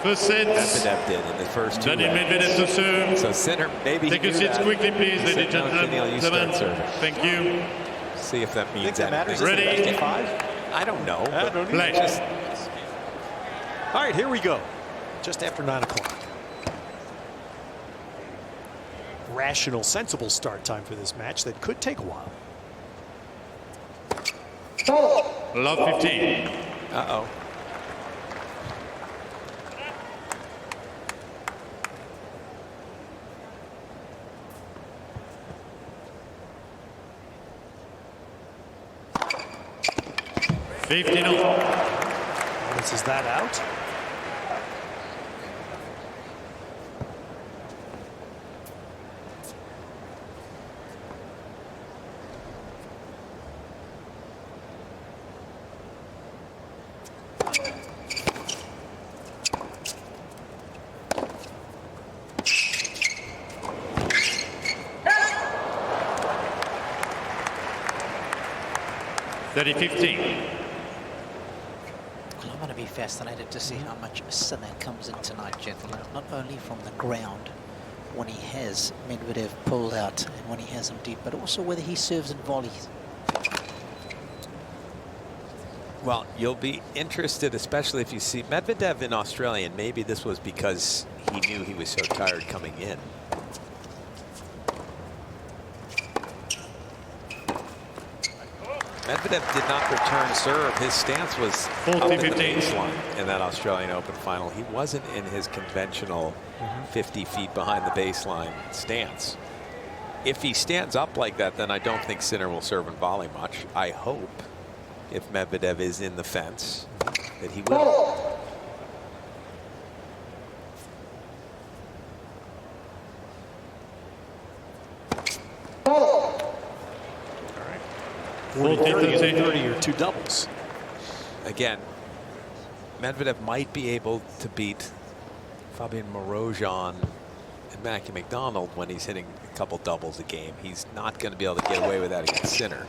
First set. Medvedev did in the first two. Daniil Medvedev to serve. So Sinner, maybe take your seats quickly, please, ladies and gentlemen. Thank you. See if that means that matters. Ready? I don't know. I don't play. All right, here we go. Just after 9 o'clock. Rational, sensible start time for this match that could take a while. Love 15. Uh-oh. This is that out. I'm going to be fascinated to see how much Sinner comes in tonight, gentlemen. Not only from the ground, when he has Medvedev pulled out and when he has him deep, but also whether he serves in volleys. Well, you'll be interested, especially if you see Medvedev in Australia, and maybe this was because he knew he was so tired coming in. Medvedev did not return serve. His stance was up in the baseline in that Australian Open final. He wasn't in his conventional 50 feet behind the baseline stance. If he stands up like that, then I don't think Sinner will serve and volley much. I hope, if Medvedev is in the fence, that he will. All right. 40-30 or two doubles. Again, Medvedev might be able to beat Fabian Marozsan and Mackie McDonald when he's hitting a couple doubles a game. He's not going to be able to get away with that against Sinner.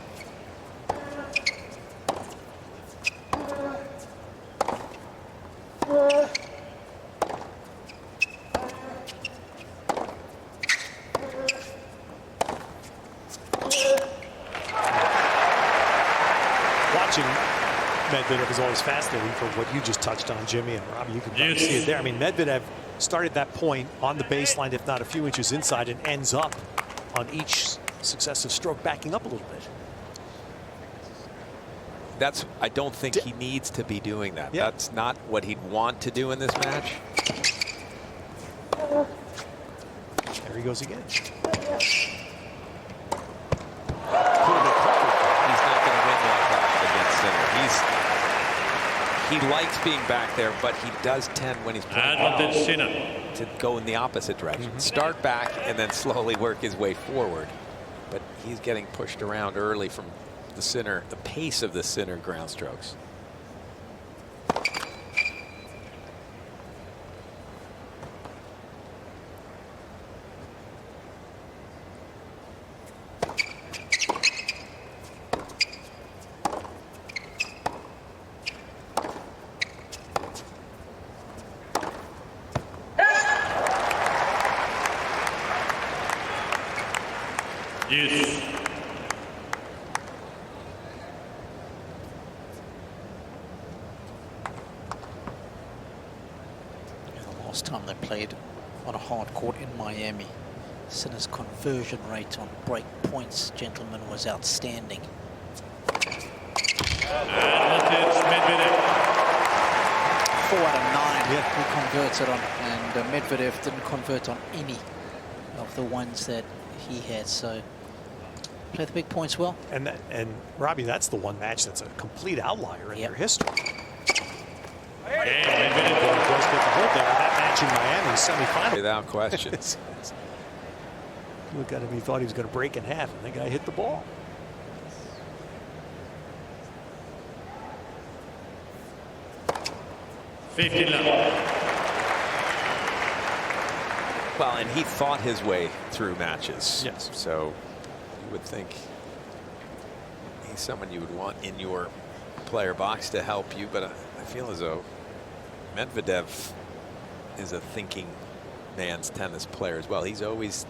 Watching Medvedev is always fascinating for what you just touched on, Jimmy and Robbie. You can probably see it there. I mean, Medvedev started that point on the baseline, if not a few inches inside, and ends up on each successive stroke backing up a little bit. I don't think he needs to be doing that. Yeah. That's not what he'd want to do in this match. There he goes again. He's not going to win like that against Sinner. He likes being back there, but he does tend, when he's playing well, to go in the opposite direction. Start back and then slowly work his way forward. But he's getting pushed around early from the Sinner, the pace of the Sinner ground strokes. Yes. The last time they played on a hard court in Miami, Sinner's conversion rate on break points, gentlemen, was outstanding. Advantage Medvedev. 4 out of 9 he converted on, and Medvedev didn't convert on any of the ones that he had. So play the big points well. And Robbie, that's the one match that's a complete outlier in their history. Medvedev does get the hold there. That match in Miami semifinal. Without question. Look at him, he thought he was going to break in half, and the guy hit the ball. Well, and he fought his way through matches. Yes. So you would think he's someone you would want in your player box to help you, but I feel as though Medvedev is a thinking man's tennis player as well. He's always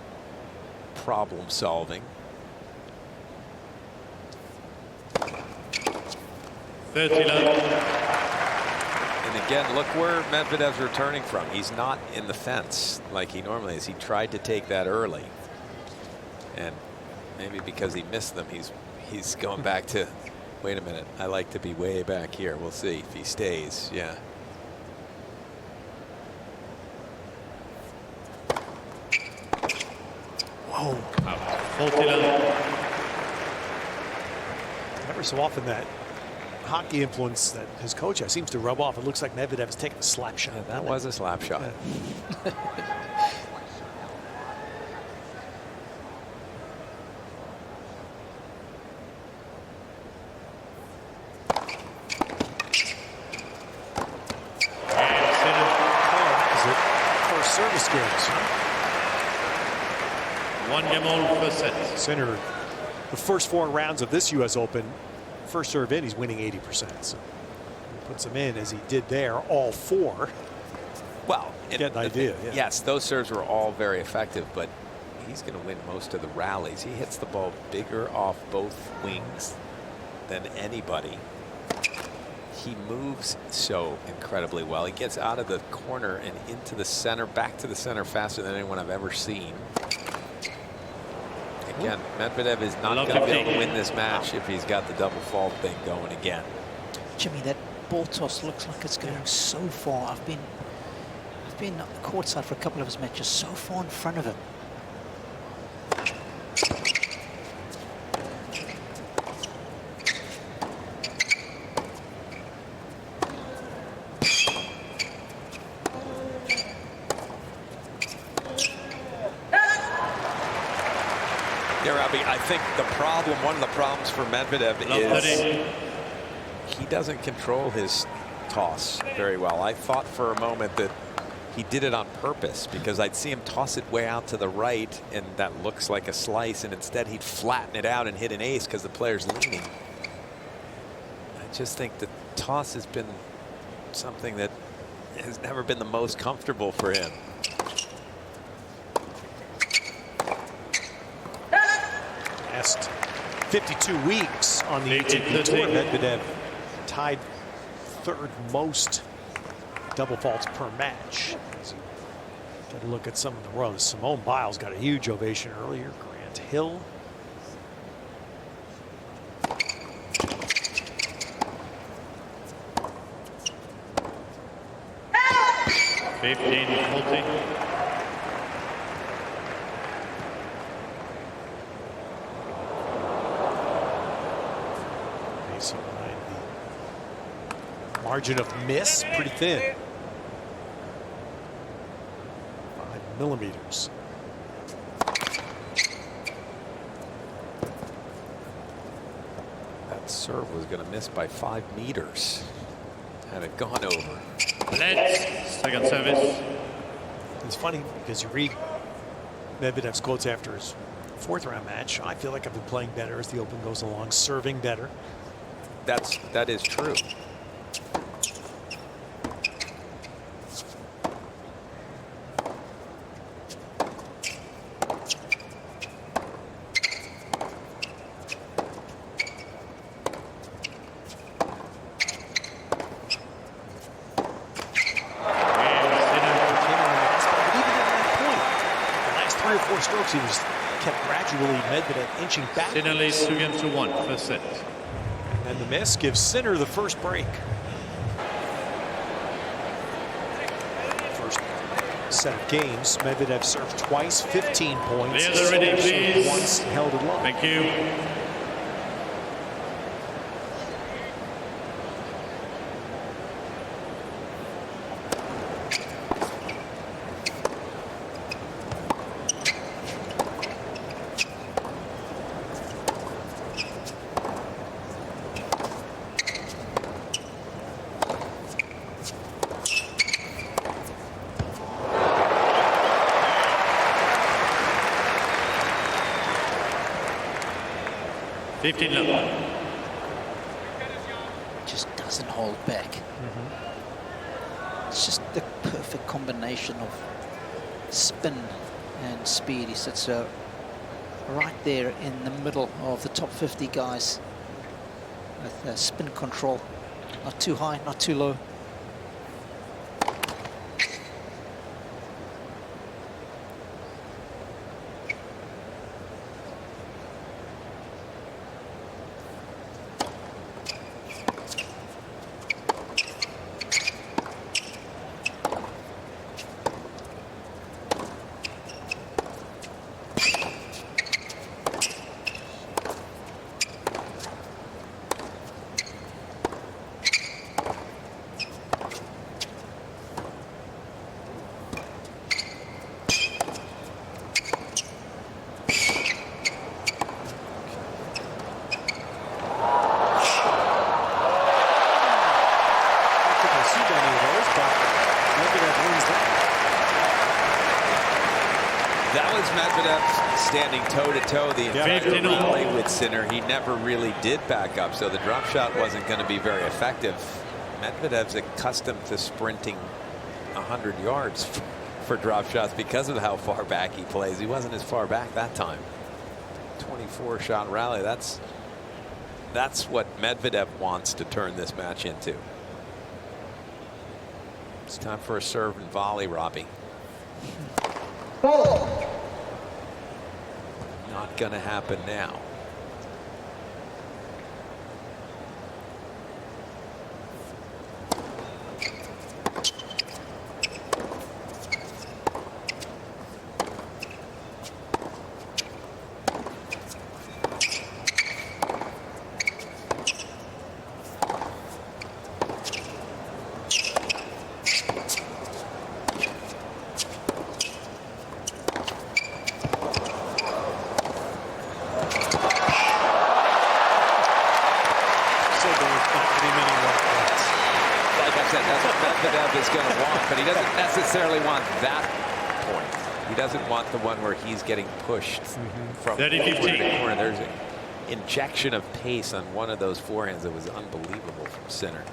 problem solving. 30 love. And again, look where Medvedev's returning from. He's not in the fence like he normally is. He tried to take that early, and maybe because he missed them, he's going back to, wait a minute, I like to be way back here. We'll see if he stays. Yeah. Whoa. 40 love. Ever so often that hockey influence that his coach has seems to rub off. It looks like Medvedev is taking a slap shot. Yeah, that was a slap shot. Yeah. First service games. 1 game all per set. Sinner, the first 4 rounds of this U.S. Open, first serve in, he's winning 80%. So he puts him in as he did there, all 4. Well, get an idea. Yeah. Yes, those serves were all very effective, but he's going to win most of the rallies. He hits the ball bigger off both wings than anybody. He moves so incredibly well. He gets out of the corner and into the center, back to the center faster than anyone I've ever seen. Again, Medvedev is not going to be able to win this match if he's got the double fault thing going again. Jimmy, that ball toss looks like it's going so far. I've been courtside for a couple of his matches, so far in front of him. I think one of the problems for Medvedev is he doesn't control his toss very well. I thought for a moment that he did it on purpose, because I'd see him toss it way out to the right, and that looks like a slice, and instead he'd flatten it out and hit an ace because the player's leaning. I just think the toss has been something that has never been the most comfortable for him. Last 52 weeks on the ATP Tour, Medvedev tied 3rd most double faults per match. Get a look at some of the rows. Simone Biles got a huge ovation earlier. Grant Hill. Margin of miss pretty thin. 5 millimeters. That serve was going to miss by 5 meters. Had it gone over. Let's second service. It's funny because you read Medvedev's quotes after his 4th round match. I feel like I've been playing better as the Open goes along, serving better. That is true. He was kept gradually Medvedev inching back. Sinner leads 2 games to 1, first set. And the miss gives Sinner the first break. First set of games, Medvedev served twice, 15 points. Players are ready, please. Once held it low. Thank you. Just doesn't hold back. It's just the perfect combination of spin and speed. He sits right there in the middle of the top 50 guys with spin control. Not too high, not too low. Standing toe-to-toe the entire rally with Sinner. He never really did back up, so the drop shot wasn't going to be very effective. Medvedev's accustomed to sprinting 100 yards for drop shots because of how far back he plays. He wasn't as far back that time. 24-shot rally. That's what Medvedev wants to turn this match into. It's time for a serve and volley, Robbie. Not going to happen now. The one where he's getting pushed from the corner. There's an injection of pace on one of those forehands that was unbelievable from Sinner.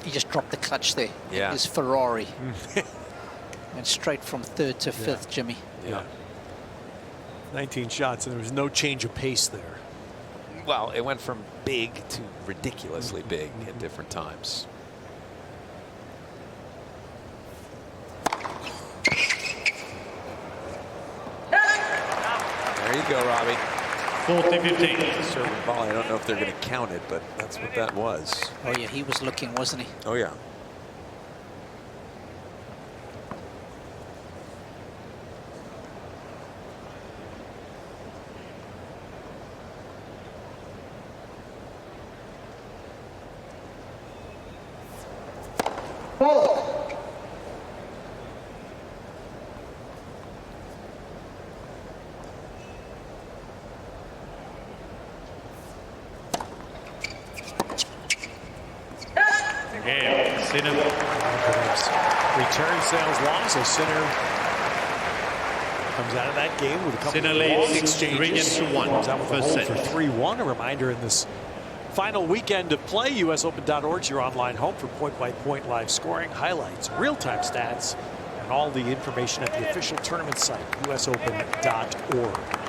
He just dropped the clutch there. Yeah. His Ferrari. Went straight from third to fifth, Jimmy. Yeah. 19 shots, and there was no change of pace there. Well, it went from big to ridiculously big at different times. There you go, Robbie. 40-15. Serve and volley. I don't know if they're going to count it, but that's what that was. Oh, yeah, he was looking, wasn't he? Oh, yeah. Return sails long, so Sinner comes out of that game with a couple Sinner of leads exchanges. 3-1. Comes out with a hold First for set. 3-1. A reminder in this final weekend of play, usopen.org is your online home for point-by-point live scoring, highlights, real-time stats, and all the information at the official tournament site, usopen.org.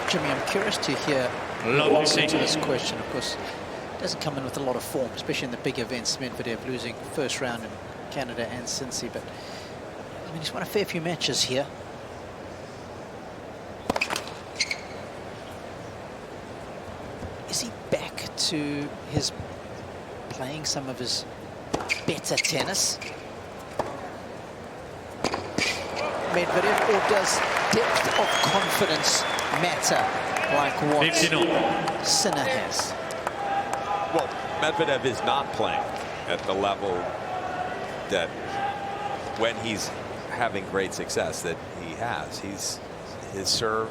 Jimmy, I'm curious to hear your answer to this question. Of course, it doesn't come in with a lot of form, especially in the big events. Medvedev losing first round in Canada and Cincy, but I mean, he's won a fair few matches here. Is he back to his playing some of his better tennis? Medvedev, or does depth of confidence matter like what Sinner has? Well, Medvedev is not playing at the level that when he's having great success that he has, his serve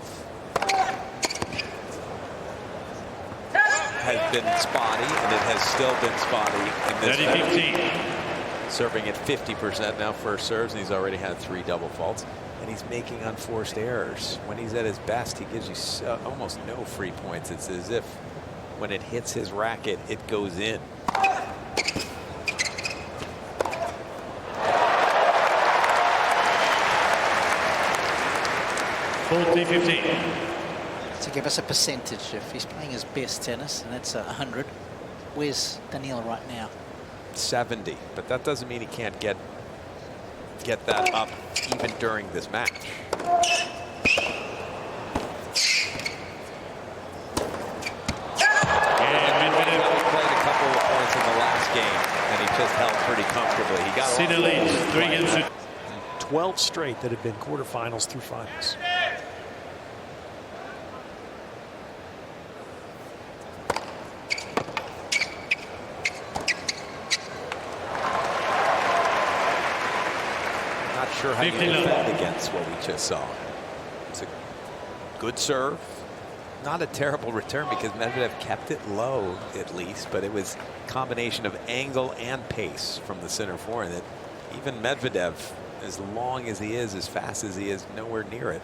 has been spotty, and it has still been spotty in this match. Serving at 50% now for serves, and he's already had 3 double faults, and he's making unforced errors. When he's at his best, he gives you almost no free points. It's as if when it hits his racket, it goes in. To give us a percentage, if he's playing his best tennis, and that's 100, where's Daniil right now? 70, but that doesn't mean he can't get that up even during this match. Medvedev played a couple of points in the last game, and he just held pretty comfortably. He got Sinner leads 3-2. 12 straight that have been quarterfinals through finals. Not sure how you defend against what we just saw. It's a good serve. Not a terrible return because Medvedev kept it low at least, but it was a combination of angle and pace from the center forehand that even Medvedev, as long as he is, as fast as he is, nowhere near it.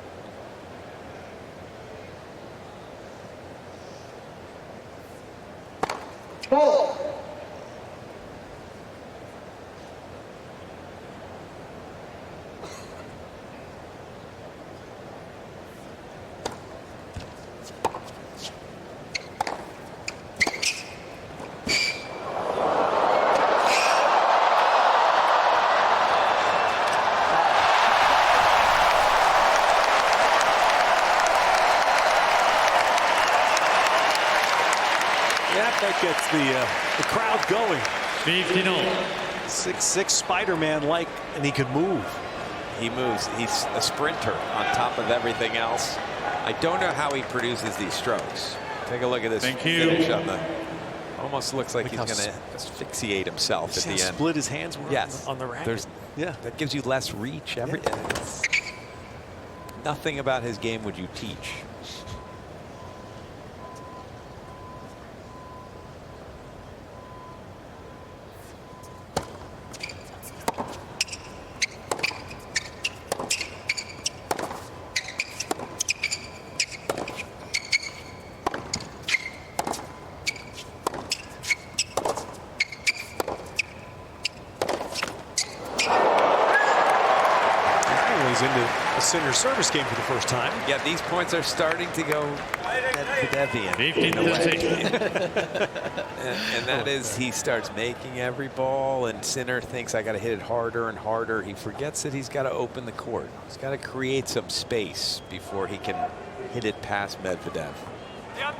That gets the crowd going. 15-0. 6'6" Spider-Man like, and he could move. He moves. He's a sprinter on top of everything else. I don't know how he produces these strokes. Take a look at this finish on the. Almost looks like he's going to asphyxiate himself at the end. Split his hands on the racket. That gives you less reach. Nothing about his game would you teach. Into a Sinner service game for the first time. Yeah, these points are starting to go Medvedevian. 15-6. And that is, he starts making every ball, and Sinner thinks I got to hit it harder and harder. He forgets that he's got to open the court. He's got to create some space before he can hit it past Medvedev. Yep.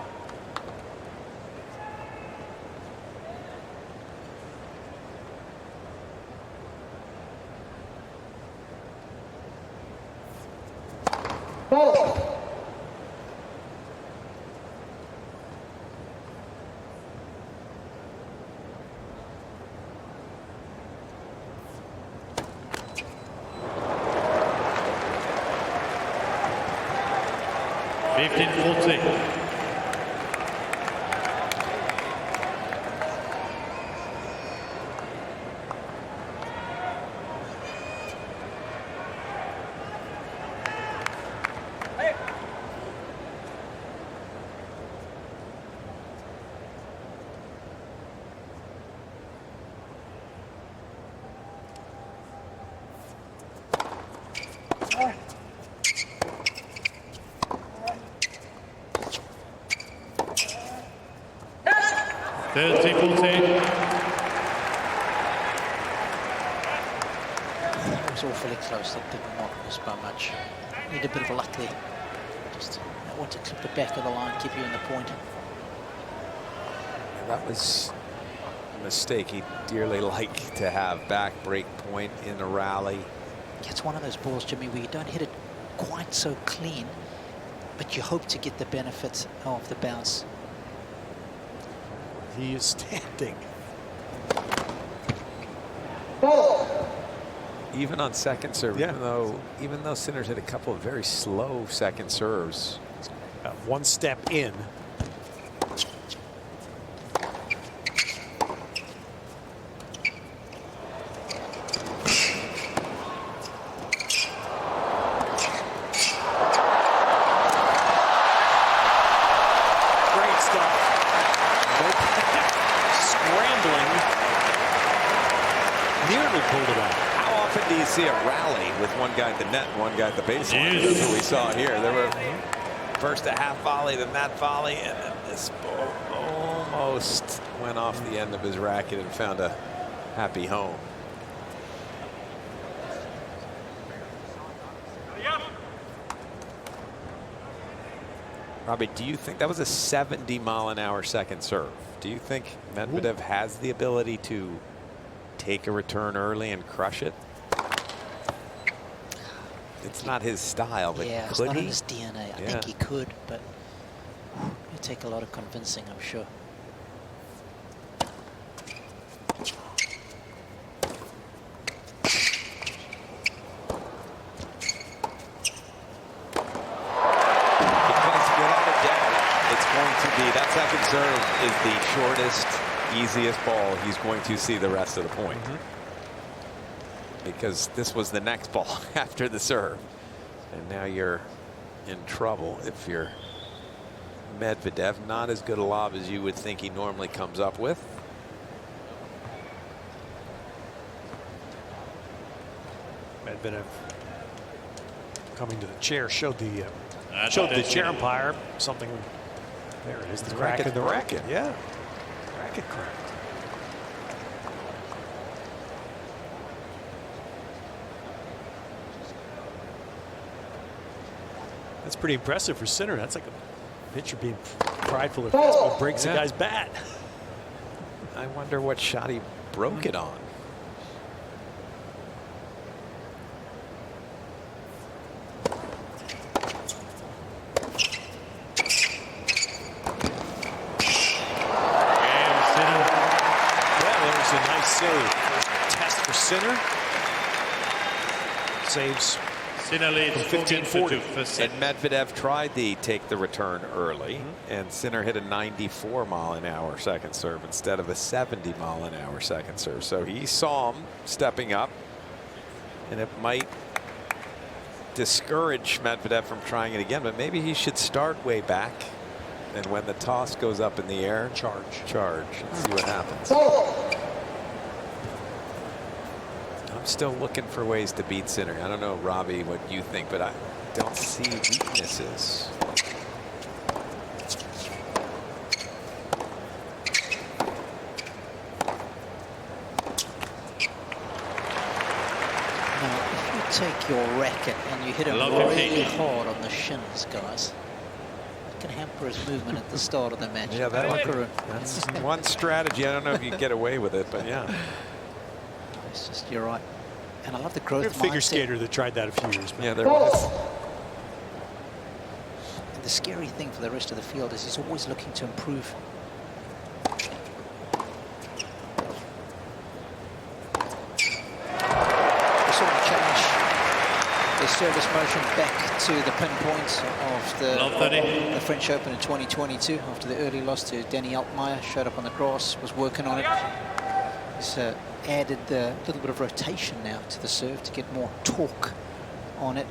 That was awfully close. That did not miss by much. Need a bit of luck there. Just don't want to clip the back of the line, keep you in the point. That was a mistake he'd dearly like to have. Back break point in a rally. It's one of those balls, Jimmy, where you don't hit it quite so clean, but you hope to get the benefits of the bounce. He is standing. Ball. even on second serve, Yeah. even though Sinner's hit a couple of very slow second serves. One step in. Great stuff. Scrambling. Nearly pulled it out. How often do you see a rally with one guy at the net and one guy at the baseline? That's what we saw here. There were first a half volley, then that volley, and then this ball almost went off the end of his racket and found a happy home. Robbie, do you think that was a 70-mile-an-hour second serve? Do you think Medvedev has the ability to take a return early and crush it? It's not his style, but Yeah, it's could not he? in his DNA. I Yeah. think he could, but it'd take a lot of convincing, I'm sure. Because without a doubt, it's going to be, that second serve is the shortest, easiest ball he's going to see the rest of the point. Because this was the next ball after the serve. And now you're in trouble if you're Medvedev. Not as good a lob as you would think he normally comes up with. Medvedev coming to the chair showed the chair umpire something. There it is, the crack in the racket. Yeah, racket cracked. That's pretty impressive for Sinner. That's like a pitcher being prideful if fastball breaks a guy's bat. I wonder what shot he broke it on. Test for Sinner. Saves Sinner leads 15-40. And Medvedev tried to take the return early, and Sinner hit a 94-mile-an-hour second serve instead of a 70-mile-an-hour second serve. So he saw him stepping up, and it might discourage Medvedev from trying it again, but maybe he should start way back, and when the toss goes up in the air, charge and see what happens. I'm still looking for ways to beat Sinner. I don't know, Robbie, what you think, but I don't see weaknesses. Now, if you take your racket and you hit him really hard on the shins, guys, it can hamper his movement at the start of the match. Yeah, that's one strategy. I don't know if you can get away with it, but yeah. It's just, you're right. And I love the growth mindset. Figure skater that tried that a few years back. Yeah, there was. And the scary thing for the rest of the field is he's always looking to improve. They sort of change their service motion back to the pinpoint of the French Open in 2022 after the early loss to Daniil Medvedev. Showed up on the grass, was working on it. He's added a little bit of rotation now to the serve to get more torque on it.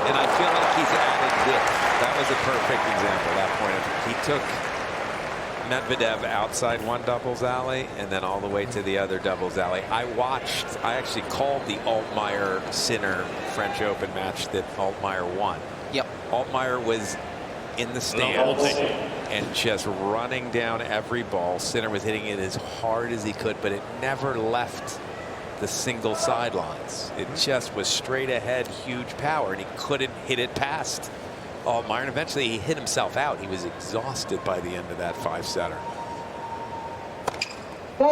And I feel like he's added width. That was a perfect example, that point. He took Medvedev outside one doubles alley and then all the way to the other doubles alley. I actually called the Altmaier-Sinner French Open match that Altmaier won. Yep. Altmaier was in the stands and just running down every ball. Sinner was hitting it as hard as he could, but it never left the single sidelines. It just was straight ahead, huge power, and he couldn't hit it past Altmaier. And eventually he hit himself out. He was exhausted by the end of that 5-setter. There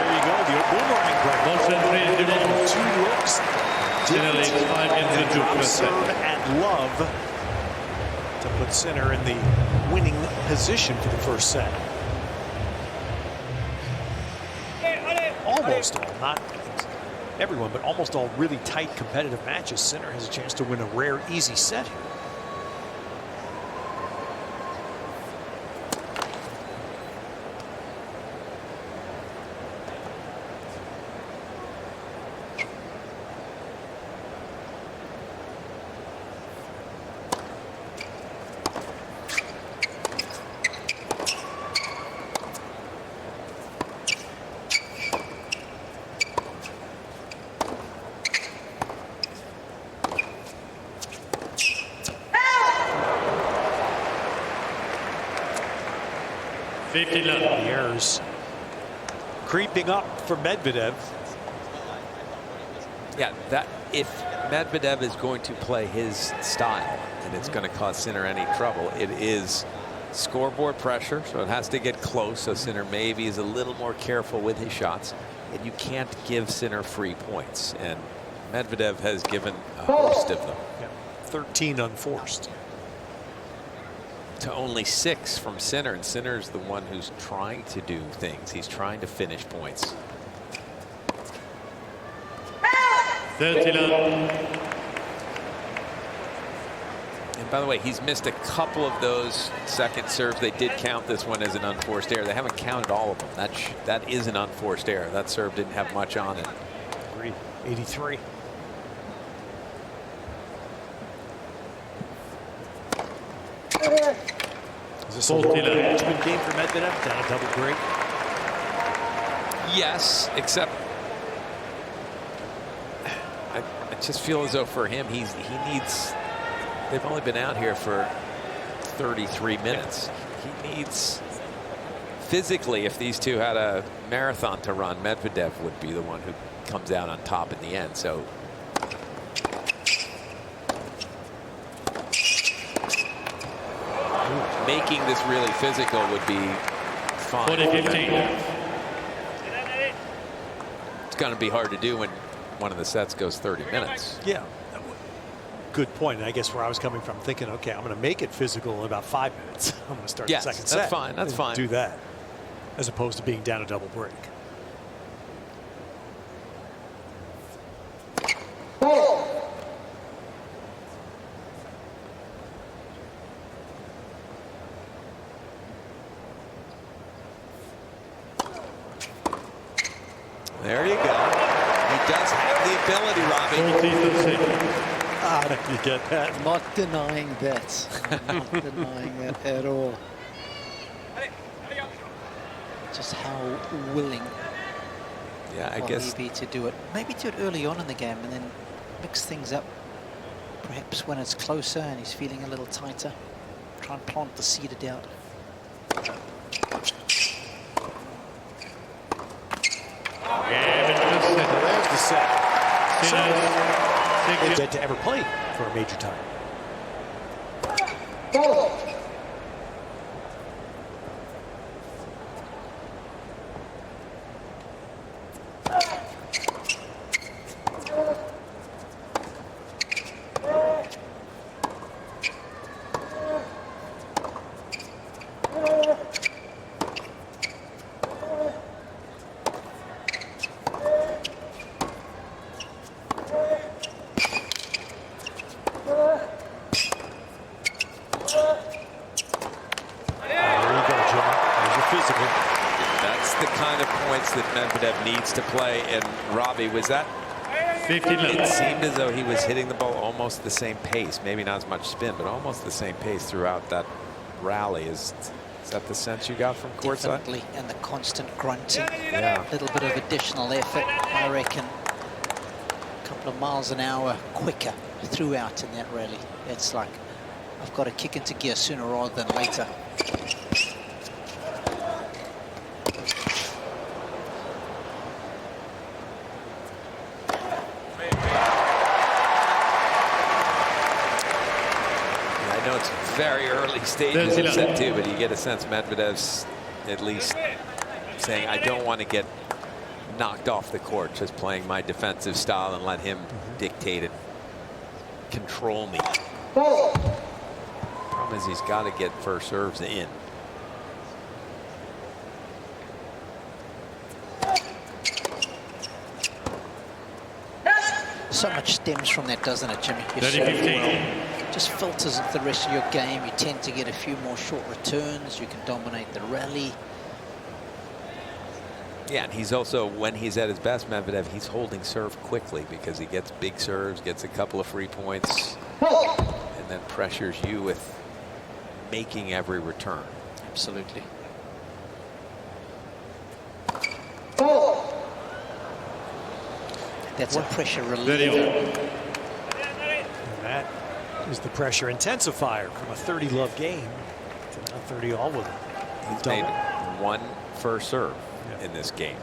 you go, the boomerang break. 2 looks. Sinner leads 5 games to 2 Serve and love to put Sinner in the winning position for the first set. Almost all, not everyone, but almost all really tight competitive matches. Sinner has a chance to win a rare easy set here. The errors creeping up for Medvedev. Yeah, that if Medvedev is going to play his style and it's going to cause Sinner any trouble, it is scoreboard pressure, so it has to get close, so Sinner maybe is a little more careful with his shots, and you can't give Sinner free points, and Medvedev has given a host of them. Yeah, 13 unforced. To only 6 from Sinner, and Sinner's the one who's trying to do things. He's trying to finish points. 39. And by the way, he's missed a couple of those second serves. They did count this one as an unforced error. They haven't counted all of them. That is an unforced error. That serve didn't have much on it. Agreed. 83. Is this a low management game for Medvedev? Down a double break? Yes, except I just feel as though for him, he needs. They've only been out here for 33 minutes. He needs physically. If these two had a marathon to run, Medvedev would be the one who comes out on top in the end. So. Making this really physical would be fine. 40-15. It's going to be hard to do when one of the sets goes 30 minutes. Yeah. Good point. And I guess where I was coming from, thinking, okay, I'm going to make it physical in about 5 minutes. I'm going to start the second set. That's fine. That's fine. Do that as opposed to being down a double break. There you go. He does have the ability, Robbie. You get that? Not denying that. Not denying that at all. Just how willing I will guess he be to do it. Maybe do it early on in the game and then mix things up. Perhaps when it's closer and he's feeling a little tighter. Try and plant the seed of doubt. There's the set. Dead to ever play for a major title. To play, and Robbie, was that 50 it seemed as though he was hitting the ball almost the same pace, maybe not as much spin, but almost the same pace throughout that rally. Is that the sense you got from courtside? Definitely, and the constant grunting, yeah, a little bit of additional effort, I reckon. A couple of miles an hour quicker throughout in that rally. It's like I've got to kick into gear sooner rather than later. very early stages of set 2, but you get a sense Medvedev's at least saying, I don't want to get knocked off the court, just playing my defensive style and let him dictate and control me. Problem is he's got to get first serves in. So much stems from that, doesn't it, Jimmy? You 30-15. just filters into the rest of your game. You tend to get a few more short returns. You can dominate the rally. Yeah, and he's also, when he's at his best, Medvedev, he's holding serve quickly because he gets big serves, gets a couple of free points, and then pressures you with making every return. Absolutely. That's a pressure reliever. And that is the pressure intensifier from a 30-love game to now 30 all with him. He's made one first serve in this game.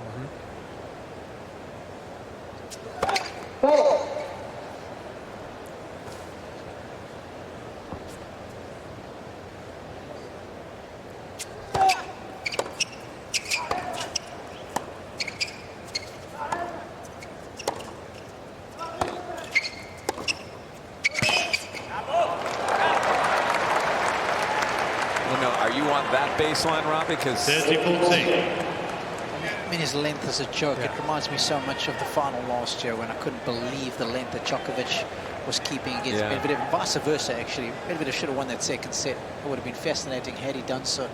Baseline, Robbie, because 30-14. I mean, his length is a joke. It reminds me so much of the final last year when I couldn't believe the length that Djokovic was keeping against Medvedev, and vice versa, actually. Medvedev should have won that second set. It would have been fascinating had he done so.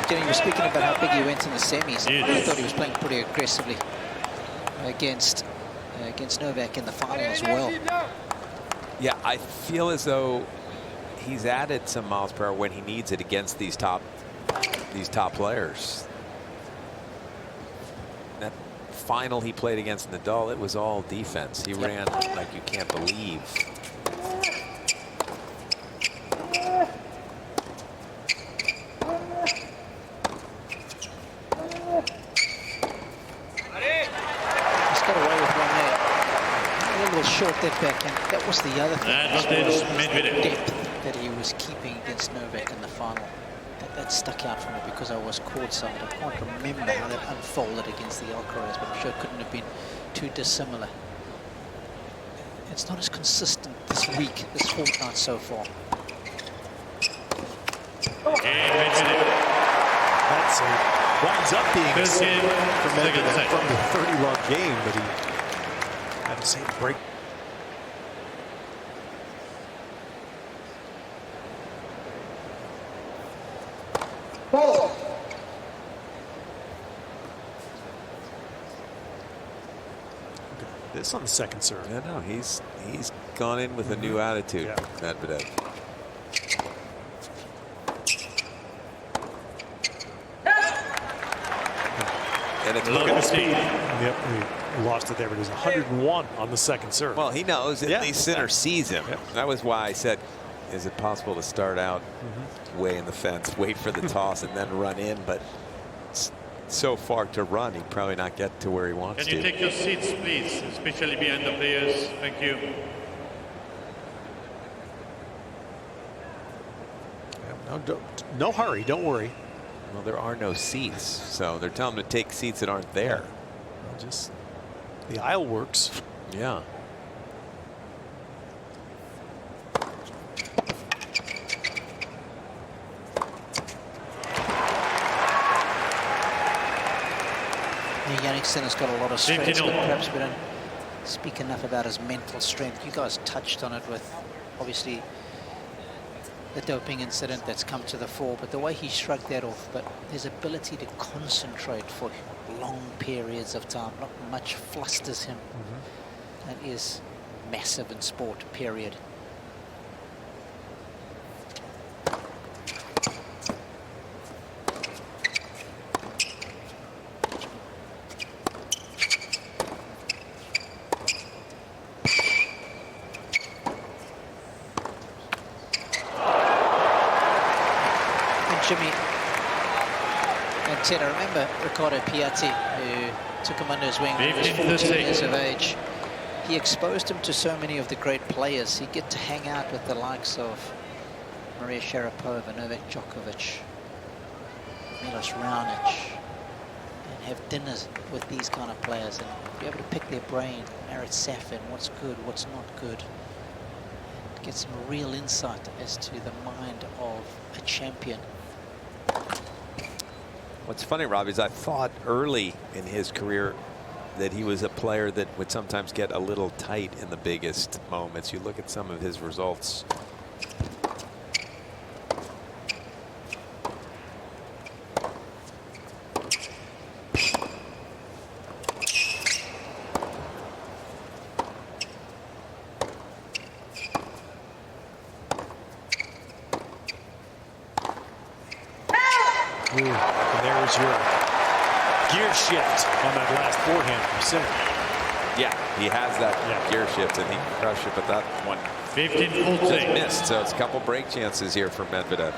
Jenny, you were speaking about how big he went in the semis. I thought he was playing pretty aggressively against Novak in the final as well. Yeah, I feel as though he's added some miles per hour when he needs it against these top players. That final he played against Nadal, it was all defense. He ran like you can't believe. Short that backhand. That was the other thing. Medvedev. Depth that he was keeping against Novak in the final. That stuck out for me because I was courtside. I can't remember how that unfolded against the Alcaraz, but I'm sure it couldn't have been too dissimilar. It's not as consistent this week, this fortnight so far. That's winds up being a set for Medvedev from the 30-love game, but he had the same break. This on the second serve. Yeah, no, he's gone in with a new attitude, Medvedev. And it's look at the speed. Yep, he lost it there, but it was 101 on the second serve. Well, he knows at least Sinner sees him. That was why I said, is it possible to start out way in the fence, wait for the toss, and then run in? But so far to run, he'd probably not get to where he wants to. Can you take your seats, please, especially behind the players? Thank you. No hurry, don't worry. Well, there are no seats, so they're telling him to take seats that aren't there. Well, just the aisle works. Yeah. Jannik Sinner's got a lot of strength, but perhaps we don't speak enough about his mental strength. You guys touched on it with, obviously, the doping incident that's come to the fore, but the way he shrugged that off, but his ability to concentrate for long periods of time, not much flusters him. That is massive in sport, period. Jimmy, And Ted, I remember Riccardo Piatti, who took him under his wing when he was 14 years of age. He exposed him to so many of the great players. He'd get to hang out with the likes of Maria Sharapova, Novak Djokovic, Milos Raonic, and have dinners with these kind of players and be able to pick their brain, Marat Safin, what's good, what's not good, and get some real insight as to the mind of a champion. What's funny, Robbie, is I thought early in his career that he was a player that would sometimes get a little tight in the biggest moments. You look at some of his results. Ooh, and there's your gear shift on that last forehand from Sinner. Yeah, he has that gear shift and he can crush it, but that one 15-14. missed. So it's a couple break chances here for Medvedev.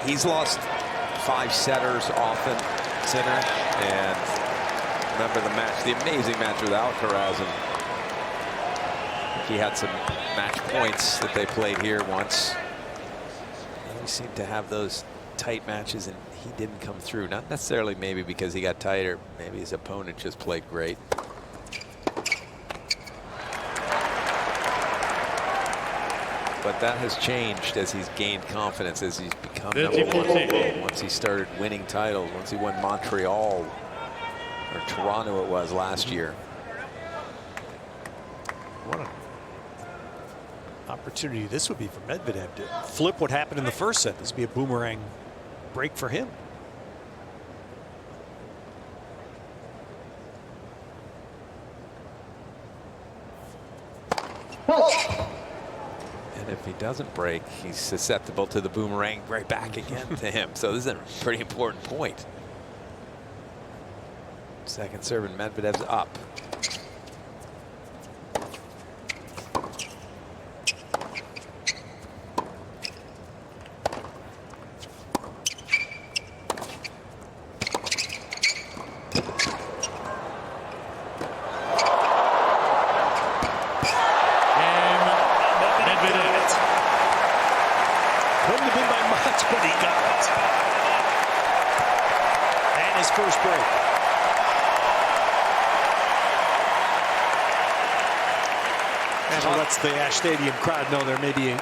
He's lost 5 setters often, Sinner, and remember the match, the amazing match with Alcaraz, and he had some match points that they played here once. And we seem to have those tight matches, and he didn't come through. Not necessarily maybe because he got tighter, maybe his opponent just played great. But that has changed as he's gained confidence, as he's become number 1. Once he started winning titles, once he won Montreal, or Toronto it was last year. What an opportunity this would be for Medvedev to flip what happened in the first set. This would be a boomerang break for him. And if he doesn't break, he's susceptible to the boomerang right back again to him. So this is a pretty important point. Second serve and Medvedev's up. The Ash Stadium crowd know there may be a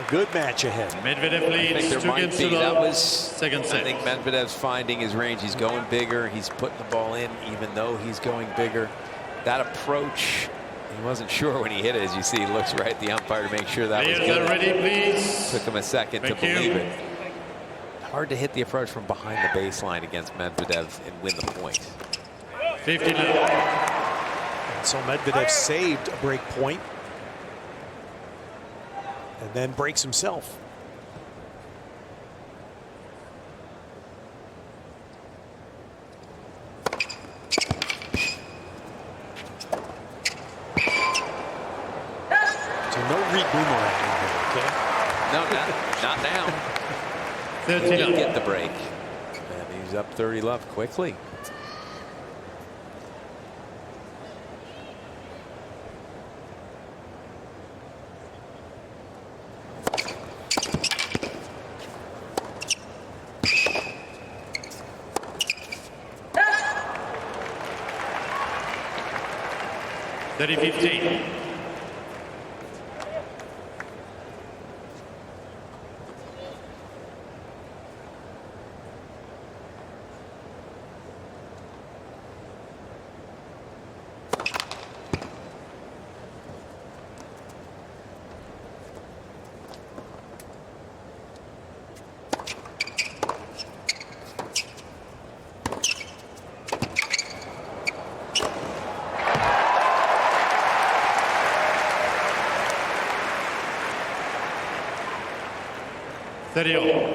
good match ahead. Medvedev leads. There might be. That was second set. I think Medvedev's finding his range. He's going bigger. He's putting the ball in, even though he's going bigger. That approach, he wasn't sure when he hit it. As you see, he looks right at the umpire to make sure that was good. Ready, please. Took him a second to believe it. Hard to hit the approach from behind the baseline against Medvedev and win the point. 59. And so Medvedev saved a break point. And then breaks himself. So no re-boomerang, okay? No, not now. 39. He didn't get the break. And he's up 30 love quickly. That is 15. Serio.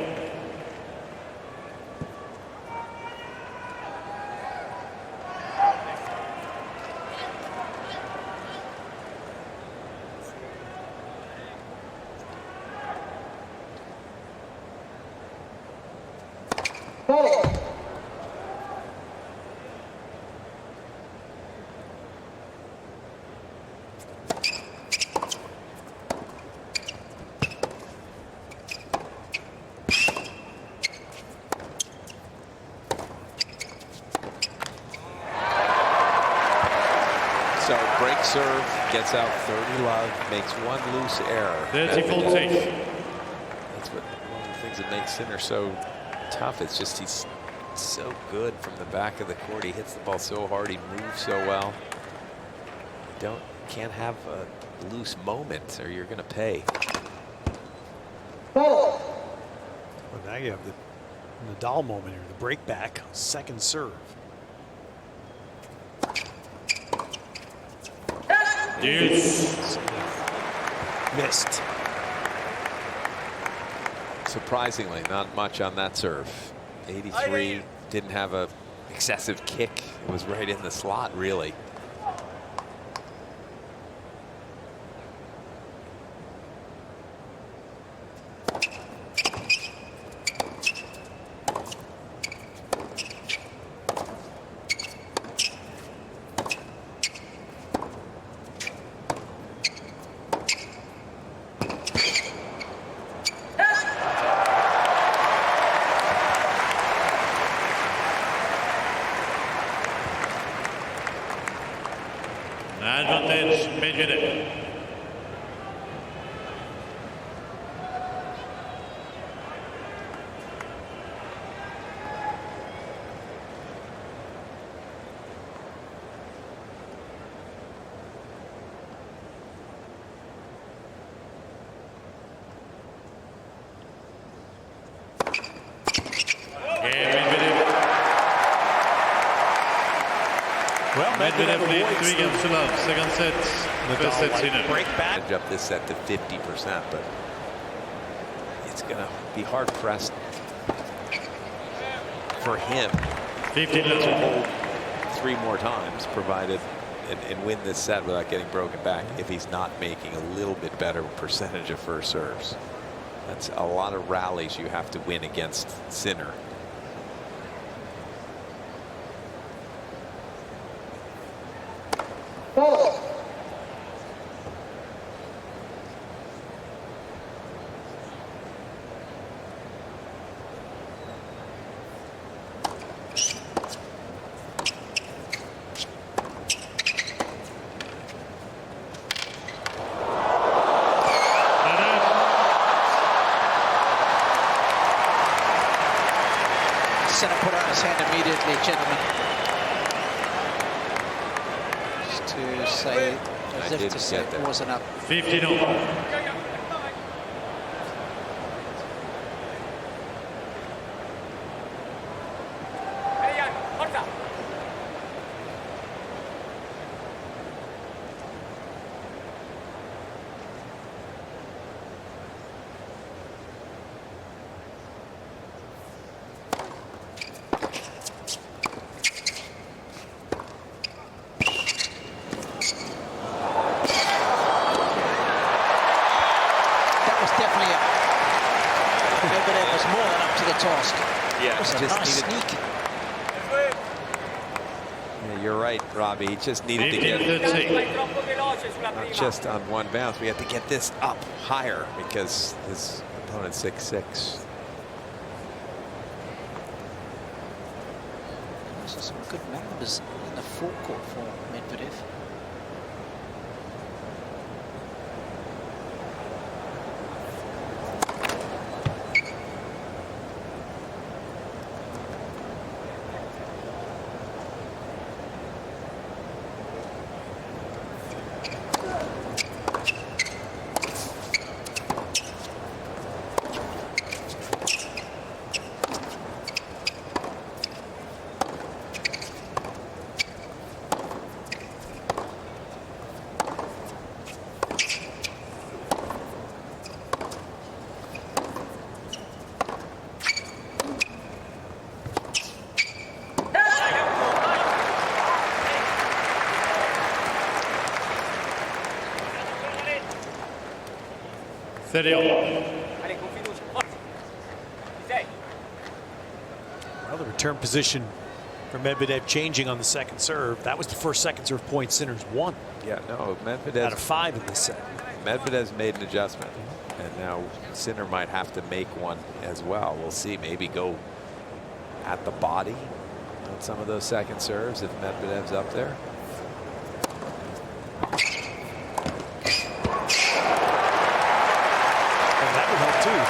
serve, gets out 30 love, makes one loose error. 30-40. That's one of the things that makes Sinner so tough. It's just he's so good from the back of the court. He hits the ball so hard. He moves so well. You can't have a loose moment, or you're going to pay. Well, now you have the Nadal moment here, the break back, second serve. Deuce. Missed. Surprisingly, not much on that serve. 83, didn't have a excessive kick. It was right in the slot, really. Advantage, Medvedev. Well, Medvedev leads 3 games to love. Second set. First set, Sinner. Break back. Up this set to 50%, but it's going to be hard pressed for him 15 to love. hold 3 more times, provided and win this set without getting broken back, if he's not making a little bit better percentage of first serves. That's a lot of rallies you have to win against Sinner. Sinner put out his hand immediately, gentlemen. Just to say, as if to say it wasn't up. 15 all. Medvedev was more than up to the task. Yeah, It was a just nice needed- sneak. Yeah, you're right, Robbie. He just needed to get 15-13. not just on one bounce. We have to get this up higher because his opponent's 6'6". Those are some good numbers in the forecourt for Medvedev. Well, the return position for Medvedev changing on the second serve. That was the first second serve point Sinner's won. Yeah, no, Out of 5 in this set. Medvedev's made an adjustment, and now Sinner might have to make one as well. We'll see. Maybe go at the body on some of those second serves if Medvedev's up there. that would help too.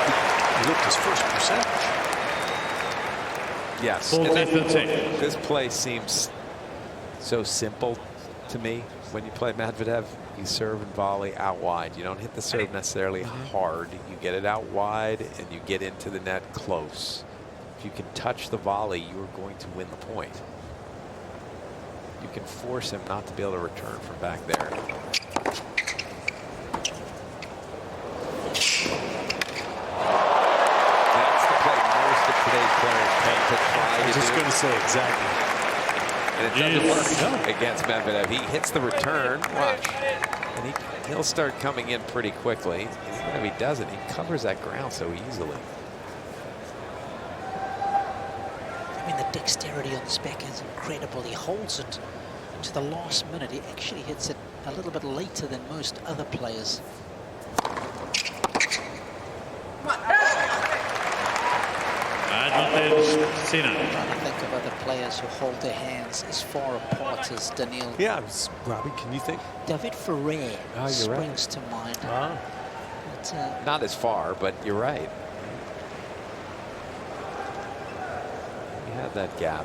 He looked his first percentage. Yes. This play seems so simple to me. When you play Medvedev, you serve and volley out wide. You don't hit the serve necessarily hard. You get it out wide and you get into the net close. If you can touch the volley, you are going to win the point. You can force him not to be able to return from back there. That's the play most of today's players tend to try to do. I was just going to say, exactly. And it doesn't work against Medvedev. He hits the return, watch, and he'll start coming in pretty quickly. Even if he doesn't, he covers that ground so easily. I mean, the dexterity on this backhand is incredible. He holds it to the last minute. He actually hits it a little bit later than most other players. Advantage, Sinner. I'm trying to think of other players who hold their hands as far apart as Daniil. Yeah, Robbie, can you think? David Ferrer springs to mind. But, not as far, but you're right. You have that gap.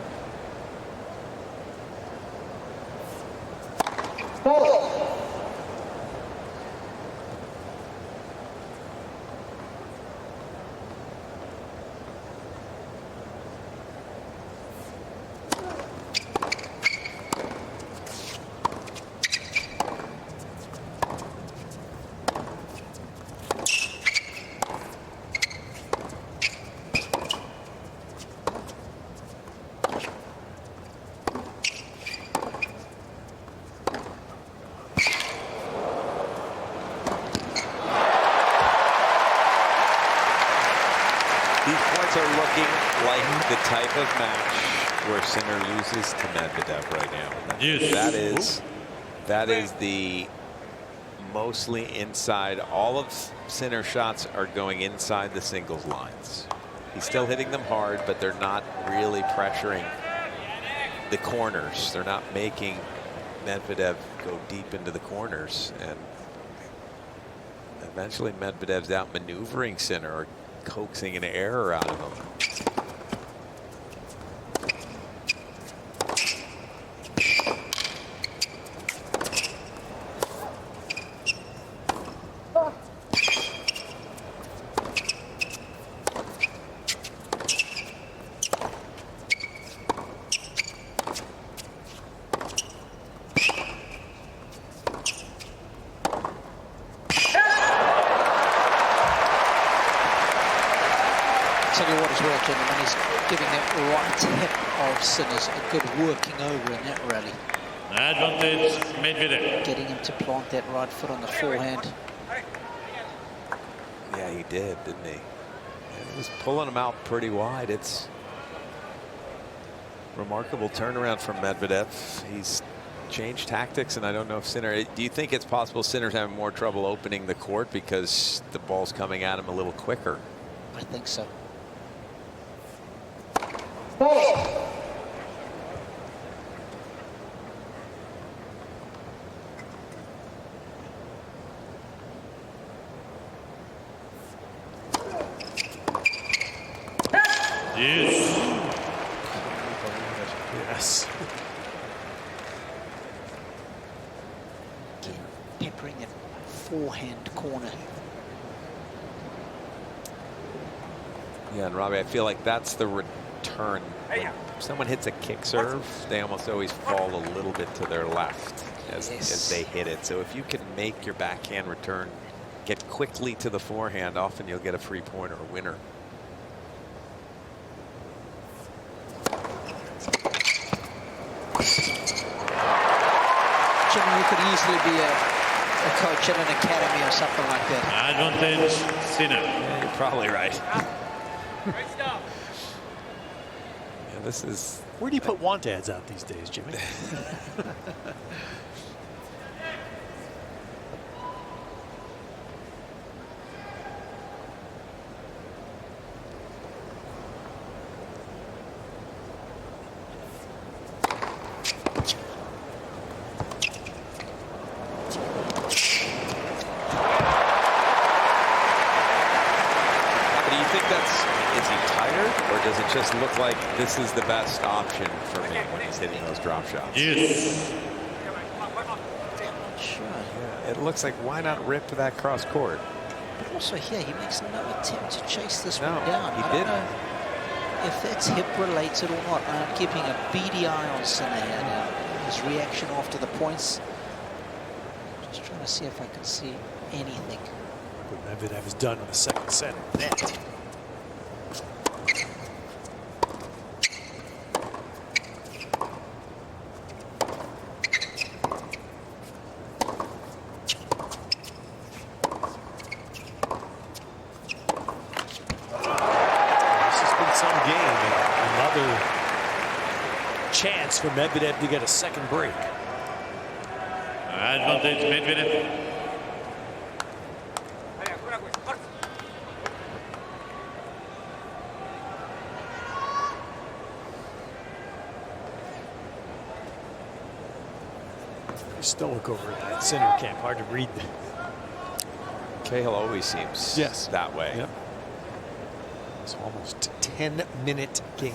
The type of match where Sinner loses to Medvedev right now. That is the mostly inside. All of Sinner's shots are going inside the singles lines. He's still hitting them hard, but they're not really pressuring the corners. They're not making Medvedev go deep into the corners. And eventually Medvedev's out maneuvering Sinner or coaxing an error out of him. Sinner's a good working over in that rally. Advantage, Medvedev. Getting him to plant that right foot on the forehand. Yeah, he did, didn't he? He was pulling him out pretty wide. It's remarkable turnaround from Medvedev. He's changed tactics, and I don't know if Sinner. Do you think it's possible Sinner's having more trouble opening the court because the ball's coming at him a little quicker? I think so. Yes. Peppering that forehand corner. Yeah, and Robbie, I feel like that's the return. When someone hits a kick serve, they almost always fall a little bit to their left as they hit it. So if you can make your backhand return get quickly to the forehand, often you'll get a free point or a winner. Jimmy, you could easily be a coach at an academy or something like that. Advantage, Sinner. Yeah, you're probably right. Yeah, this is. Where do you put want ads out these days, Jimmy? think is he tired, or does it just look like this is the best option for me when he's hitting those drop shots? Yes. Sure. Yeah, it looks like, why not rip that cross court? But also here, he makes no attempt to chase this No, one down. he I don't didn't. know if that's hip related or not. I'm keeping a beady eye on Sinner here now. His reaction after the points. Just trying to see if I can see anything. What Medvedev has done in the second set. Net. Chance for Medvedev to get a second break. Advantage Medvedev. Pretty stoic over at that Sinner camp. Hard to read. Cahill always seems that way. Yep. It's almost a 10-minute game.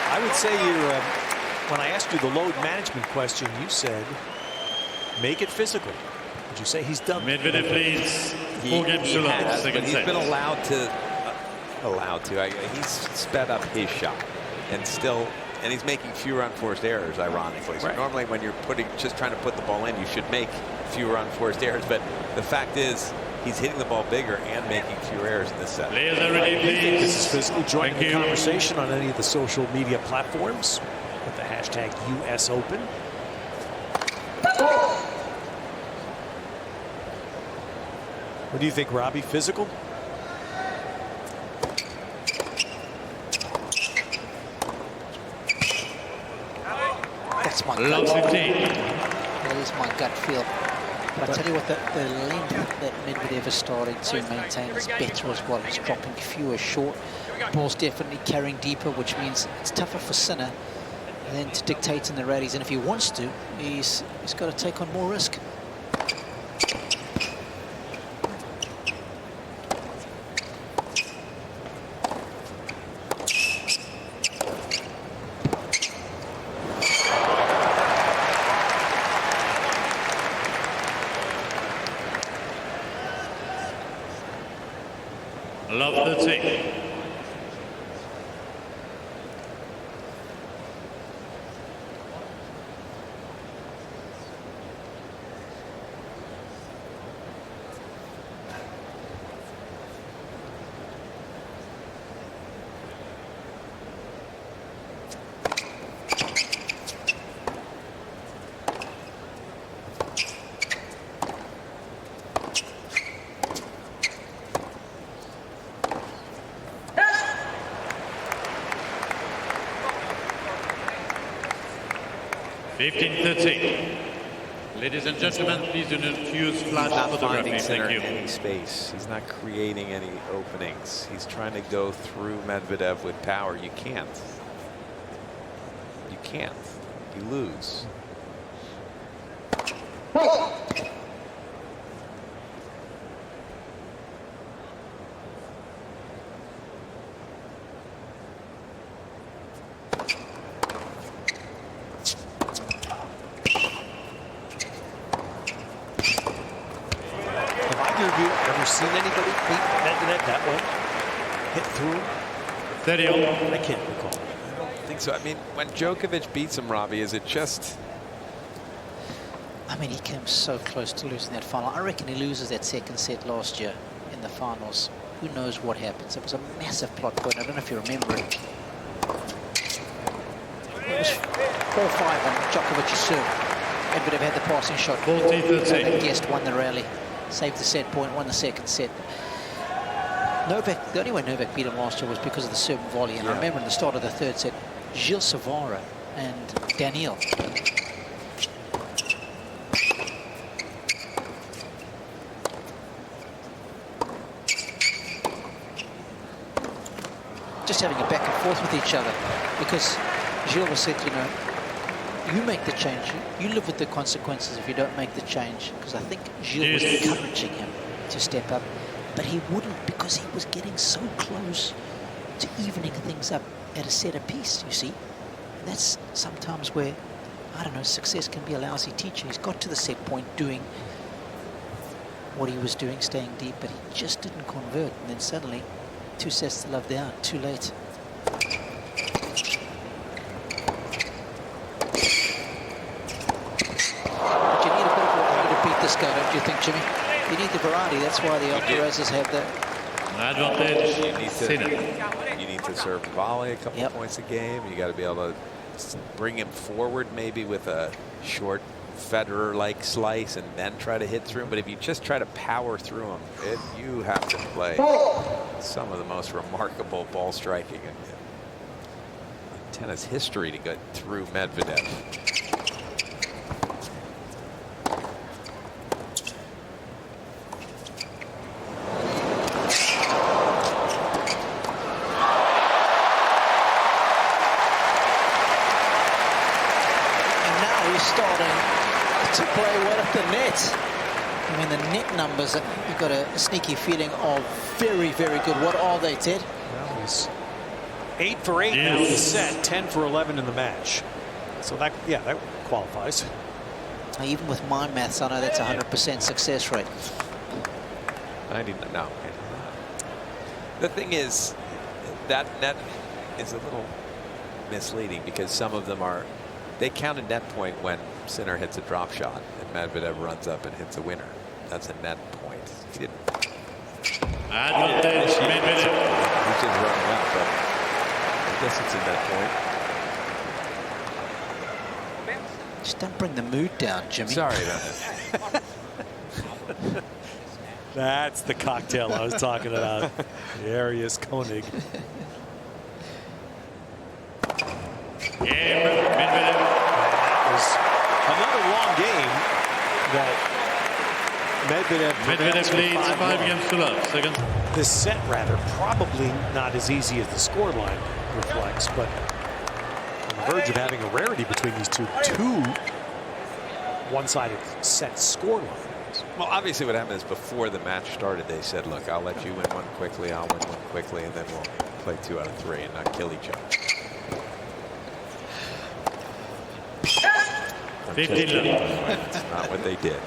I would say when I asked you the load management question, you said, make it physical. Would you say he's done? Medvedev leads 4 games to love. But he's been allowed to. He's sped up his shot, and he's making fewer unforced errors, ironically. So normally when you're just trying to put the ball in, you should make fewer unforced errors. But the fact is, he's hitting the ball bigger and making fewer errors in this set. Players are ready, please. This is physical. Join the conversation on any of the social media platforms with the hashtag US Open. What do you think, Robbie? Physical? That's my gut. 15. That is my gut feel. But I tell you what, the length that Medvedev is starting to maintain is better as well. He's dropping fewer short. Ball's definitely carrying deeper, which means it's tougher for Sinner than to dictate in the rallies. And if he wants to, he's got to take on more risk. Love 13. Ladies and gentlemen, please do not use flash photography. Thank you. Any space. He's not creating any openings. He's trying to go through Medvedev with power. You can't. You can't. You lose. Seen anybody beat Medvedev that way? Hit through? 30 all. I can't recall. I don't think so. I mean, when Djokovic beats him, Robbie, is it just... I mean, he came so close to losing that final. I reckon he loses that second set last year in the finals. Who knows what happens? It was a massive plot point. I don't know if you remember it. It was 4-5 on Djokovic's serve. Medvedev had the passing shot. 40-13. Guest won the rally. Saved the set point, won the second set. Novak, the only way Novak beat him last year was because of the serve and volley. And I remember in the start of the third set, Gilles Savara and Daniil. Just having a back and forth with each other, because Gilles said, you know, you make the change, you live with the consequences if you don't make the change, because I think Gilles was encouraging him to step up, but he wouldn't because he was getting so close to evening things up at a set apiece, you see. And that's sometimes where, I don't know, success can be a lousy teacher. He's got to the set point doing what he was doing, staying deep, but he just didn't convert, and then suddenly 2 sets to love down, too late. But you need a bit of variety to beat this guy, don't you think, Jimmy? You need the variety. That's why the Alcarazes have that. Advantage. You need to serve and volley a couple points a game. You got to be able to bring him forward maybe with a short Federer-like slice and then try to hit through him. But if you just try to power through him, you have to play some of the most remarkable ball striking in tennis history to get through Medvedev. To play well at the net. I mean, the net numbers, you've got a sneaky feeling are very, very good. What are they, Ted? Well, he's 8 for 8 now in the set, 10 for 11 in the match. So that, yeah, that qualifies. Even with my maths, I know that's 100% success rate. 90, no. The thing is, that net is a little misleading because some of them are, they count a net point when Sinner hits a drop shot and Medvedev runs up and hits a winner. That's a net point. He didn't. Advantage, Medvedev. He just run up, but I guess it's a net point. Just don't bring the mood down, Jimmy. Sorry about that. That's the cocktail I was talking about. Arias Koenig. Game, Medvedev. That was another long game that Medvedev leads 5 games to love. Second. This set, rather, probably not as easy as the scoreline reflects, but on the verge of having a rarity between these two one-sided set scorelines. Well, obviously what happened is before the match started, they said, look, I'll let you win one quickly, I'll win one quickly, and then we'll play 2 out of 3 and not kill each other. 15 love. That's not what they did.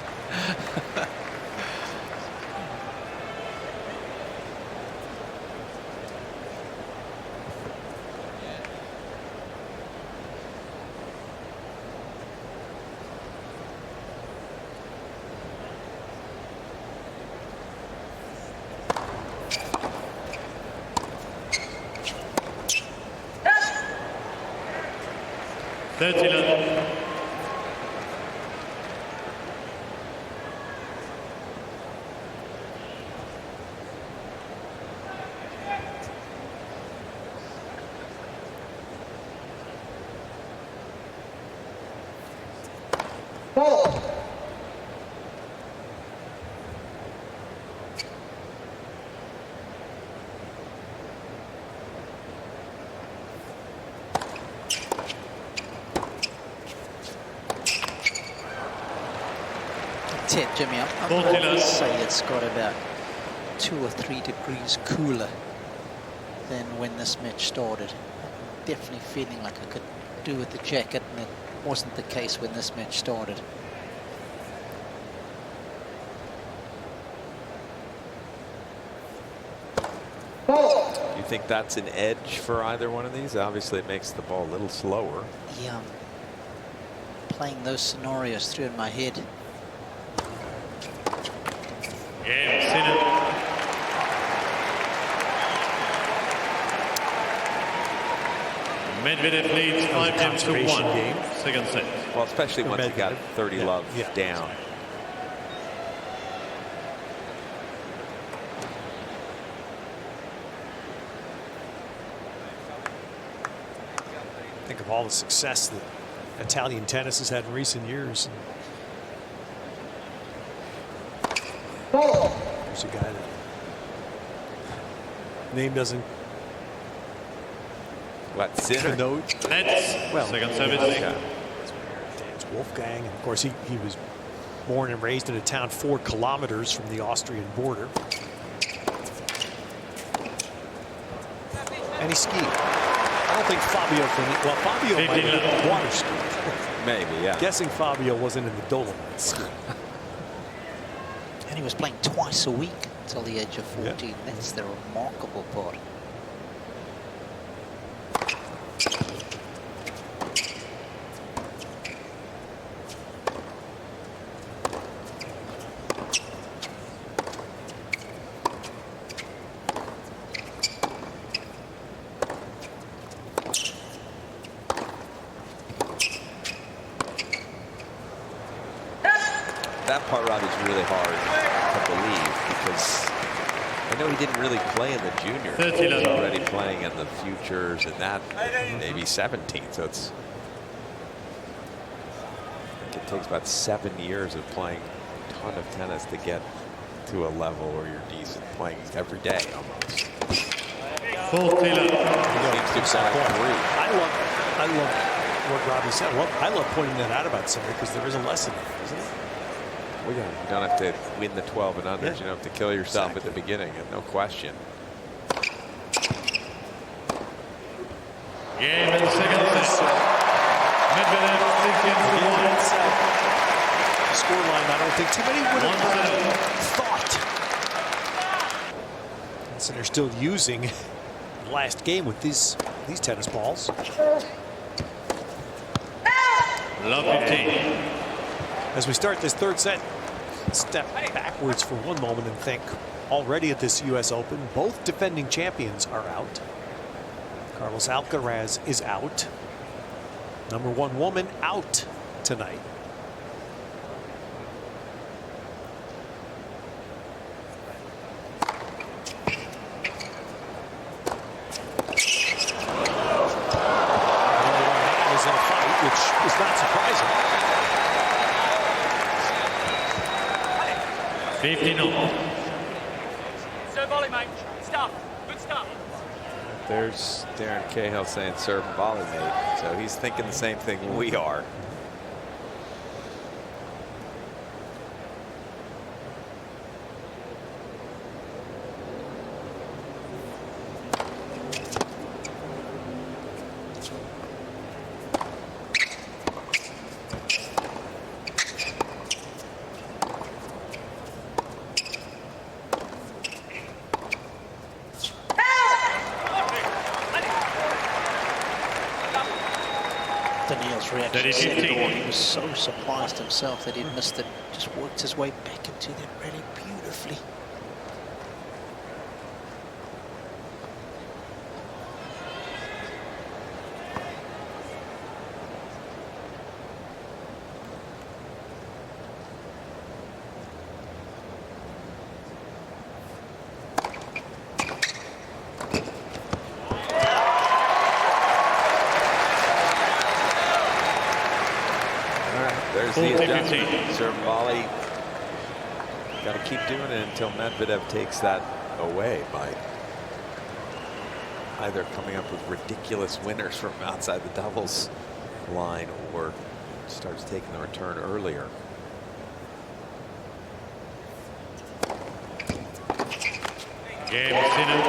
Ted, Jimmy, I'm going to say it's got about 2 or 3 degrees cooler than when this match started. I'm definitely feeling like I could do with the jacket, and it wasn't the case when this match started. You think that's an edge for either one of these? Obviously, it makes the ball a little slower. Yeah. playing those scenarios through in my head. Game, Sinner. Medvedev leads 5 games to 1. Game. Second set. Well, especially once you got 30 love down. Think of all the success that Italian tennis has had in recent years. There's a guy that name doesn't. What, Sinner? Nets. Well, Second service. It's Wolfgang. And of course, he was born and raised in a town 4 kilometers from the Austrian border. And he skied. I don't think Fabio can. Well, Fabio might have water skied. Maybe, yeah. Guessing Fabio wasn't in the Dolomites. And he was playing twice a week until the age of 14. Yeah. That's the remarkable part. That part, Rob, is really hard to believe because I know he didn't really play in the juniors. He was already playing in the futures and that maybe 17. So it's, I think it takes about 7 years of playing a ton of tennis to get to a level where you're decent, playing every day almost. Full Taylor. Seems to I love what Robbie said. I love pointing that out about Sinner because there is a lesson in it, isn't it? Well, yeah, you don't have to win the 12 and unders. Yeah. You don't have to kill yourself at the beginning, no question. Game in the second set. Medvedev 6 games to 1. Scoreline, I don't think too many would have thought. And Sinner still using the last game with these tennis balls. Love 15. As we start this third set, step backwards for one moment and think already at this U.S. Open, both defending champions are out. Carlos Alcaraz is out. #1 woman out tonight. #1 man is in a fight, which is not surprising. 15-0. So volley, mate. Stuff. Good stuff. There's Darren Cahill saying serve and volley, mate. So he's thinking the same thing we are. Daniil's reaction said it all. He was so surprised himself that he'd missed it. Just worked his way back into that really beautifully. There's the adjustment. Serve and volley. Got to keep doing it until Medvedev takes that away by either coming up with ridiculous winners from outside the doubles line or starts taking the return earlier. Game, Sinner.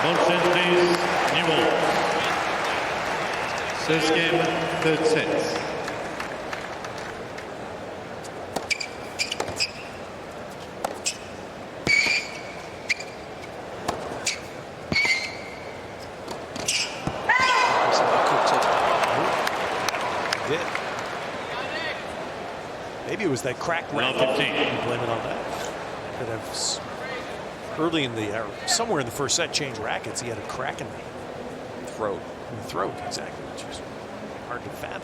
Motion, please. New ball. First game, third set. it was that crack racket. Round 15. You blame it on that. But early in the somewhere in the first set, changed rackets. He had a crack in the Throat. throat, exactly, which is hard to fathom.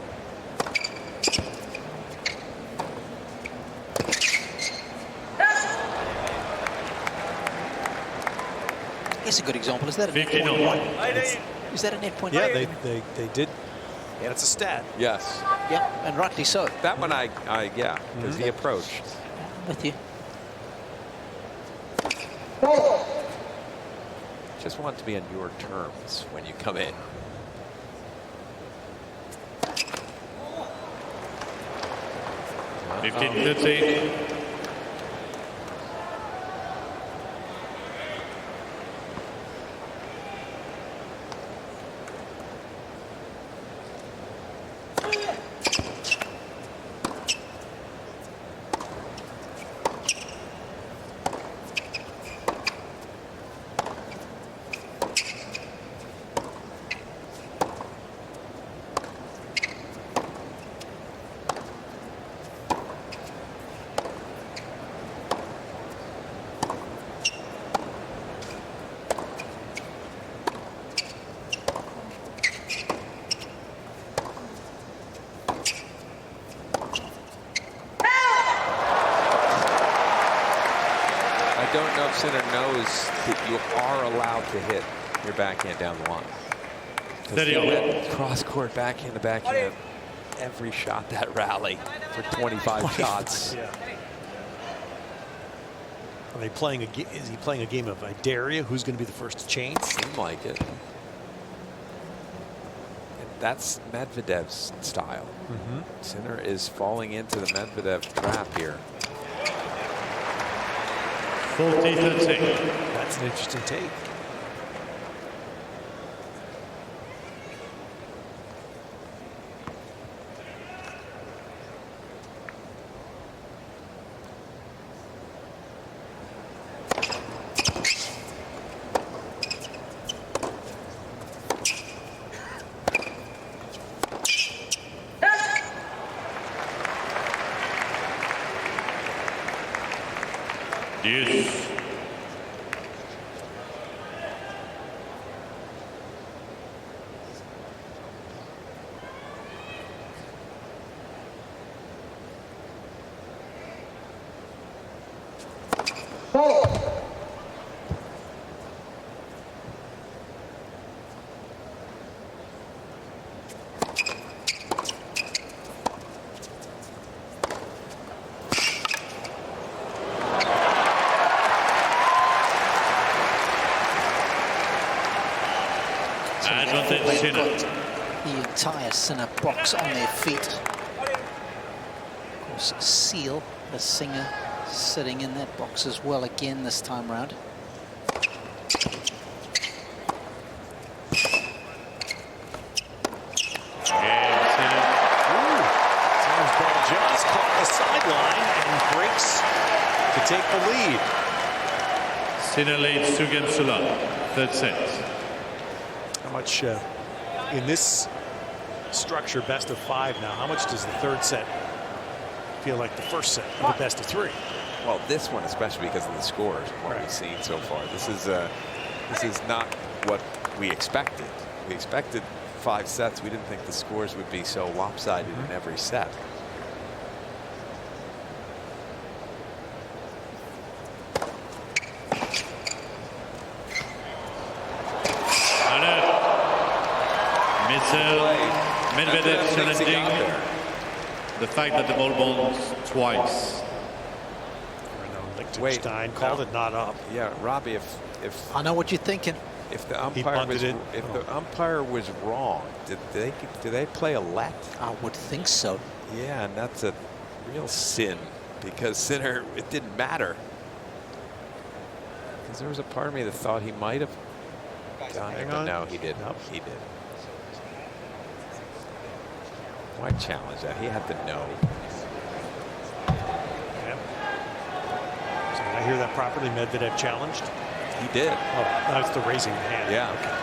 It's a good example. Is that a net 15 point? on. Is that a net point? Yeah, they did. Yeah, it's a stat. Yes. Yeah, and rightly so. That one yeah, because he approached. I'm with you. Just want it to be on your terms when you come in. Oh. 15-13. I don't know if Sinner knows that you are allowed to hit your backhand down the line. Because he went cross-court backhand to backhand every shot that rally for 25 shots. Yeah. Are they playing a game? Is he playing a game of I dare you? Who's going to be the first to change? Seemed like it. And that's Medvedev's style. Sinner is falling into the Medvedev trap here. 40-13. That's an interesting take. Deuce. Advantage Sinner. The entire Sinner box on their feet. Of course, Seal, the singer, sitting in that box as well again this time round. Sinner's ball just caught the sideline and breaks to take the lead. Sinner leads 2-0. Third set. How much in this structure, best of 5 now, how much does the third set feel like the first set of the best of 3? Well, this one, especially because of the scores, what we've seen so far. This is not what we expected. We expected 5 sets. We didn't think the scores would be so lopsided in every set. Medvedev challenging the fact that the ball bounced twice. Liechtenstein called it not up. Yeah, Robbie, if I know what you're thinking. If the umpire was wrong, did they play a let? I would think so. Yeah, and that's a real sin because Sinner, it didn't matter. Because there was a part of me that thought he might have done it, but no, he didn't. Nope. He did. Why challenge that? He had to know. Yeah. So did I hear that properly? Medvedev challenged? He did. Oh, that's the raising the hand. Yeah. Okay.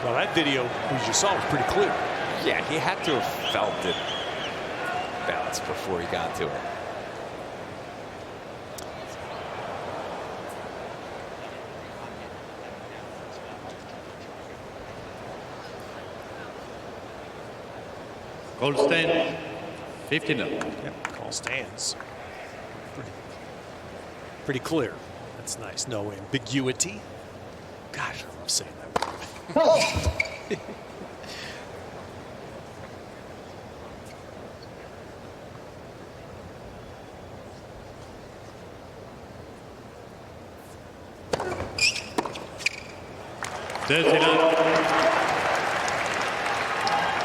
Well, that video, as you saw, was pretty clear. Yeah, he had to have felt it. bounce before he got to it. Goal stand, 15 up. Yep, call stands. Pretty clear. That's nice. No ambiguity. Gosh, I love saying that word.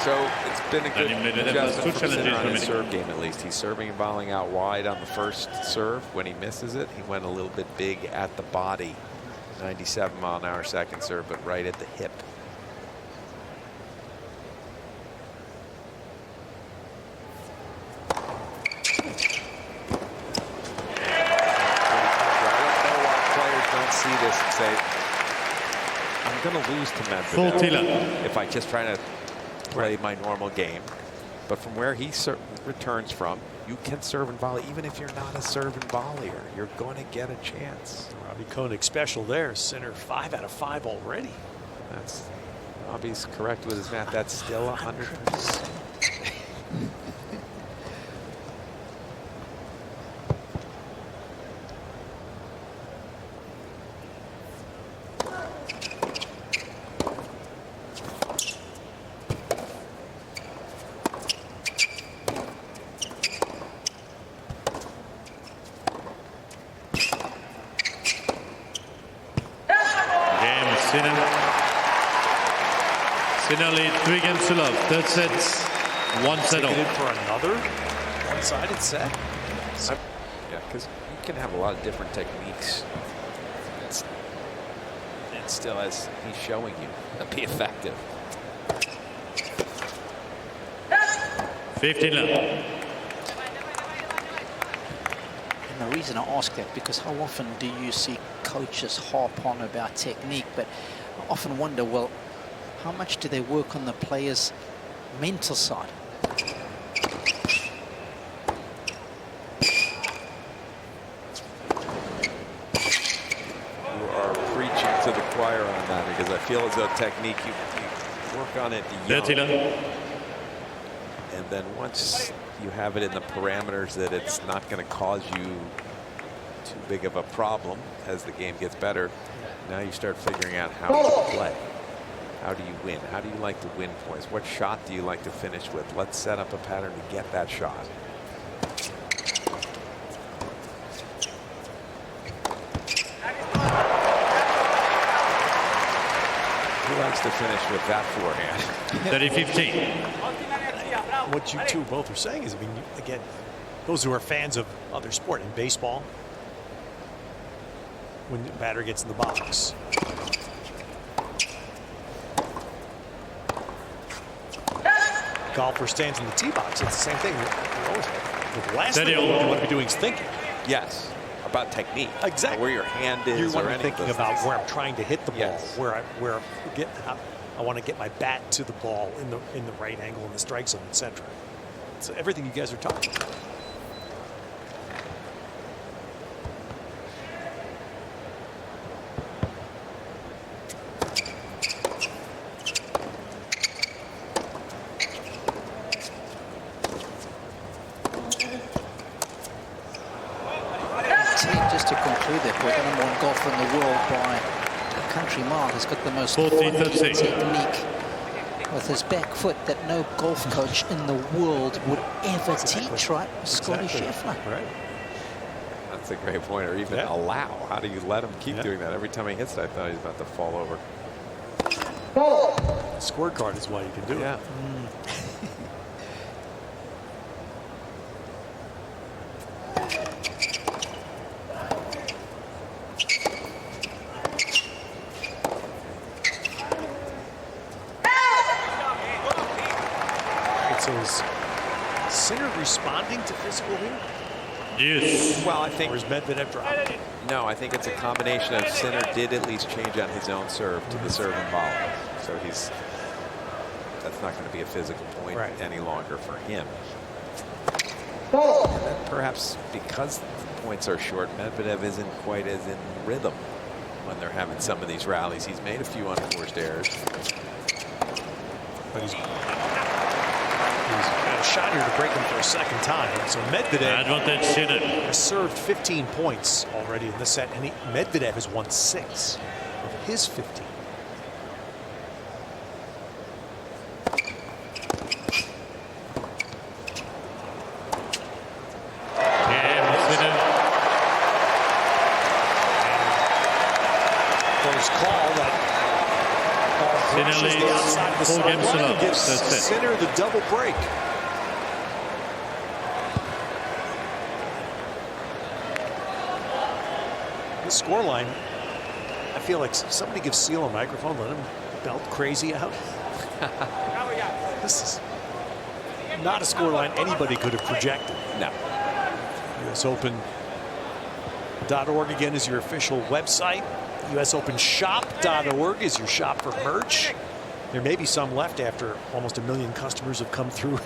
So it's been a good Daniil Medvedev adjustment has for two Sinner on challenges his remaining. serve game, at least. He's serving and volleying out wide on the first serve. When he misses it, he went a little bit big at the body. 97-mile-an-hour second serve, but right at the hip. Don't see this and say, I'm going to lose to Medvedev if I just try to play my normal game. But from where he returns from, you can serve and volley. Even if you're not a serve and volleyer, you're going to get a chance. Robbie Koenig special there. Sinner 5 out of 5 already. That's Robbie's correct with his math. That's still 100%. Sinner lead 3 games to love. Third set, 1 set all. For another one-sided set. Yeah, because you can have a lot of different techniques. And still, as he's showing you, be effective. 15 love. And the reason I ask that, because how often do you see coaches harp on about technique, but I often wonder, well, how much do they work on the player's mental side? You are preaching to the choir on that, because I feel as though technique, you work on it young. And then once you have it in the parameters that it's not going to cause you too big of a problem as the game gets better, now you start figuring out how to play. How do you win? How do you like to win points? What shot do you like to finish with? Let's set up a pattern to get that shot. Who likes to finish with that forehand? 30-15. What you two both are saying is, I mean, again, those who are fans of other sport, in baseball, when the batter gets in the box, golfer stands in the tee box, it's the same thing. The last thing you want to be doing is thinking. Yes, about technique. Exactly. Where your hand is. You want or to be thinking about where I'm trying to hit the ball, Yes. I want to get my bat to the ball in the right angle in the strike zone, etc. So everything you guys are talking about. Just to conclude that, we're the number 1 golfer in the world by a country mile. He's got the most 14-13. technique with his back foot that no golf coach in the world would ever teach, right? Scotty Scheffler. Right. That's a great point, or even allow. How do you let him keep doing that? Every time he hits it, I thought he was about to fall over. The scorecard is why you can do it. Is Sinner responding to physical here? Yes. Well, I think. Or is Medvedev dropping? No, I think it's a combination of Sinner did at least change on his own serve to the serve and volley. So that's not going to be a physical point any longer for him. And then perhaps because the points are short, Medvedev isn't quite as in rhythm when they're having some of these rallies. He's made a few unforced errors. But he's got a shot here to break him for a second time. So Medvedev Advantage Sinner. has served 15 points already in this set, and Medvedev has won 6 of his 15. Call that brushes the outside of the sideline, gives Sinner the double break. The scoreline, I feel like somebody gives Seal a microphone, let him belt crazy out. This is not a scoreline anybody could have projected. No. USOpen.org again is your official website. USOpenShop.org is your shop for merch. There may be some left after almost 1 million customers have come through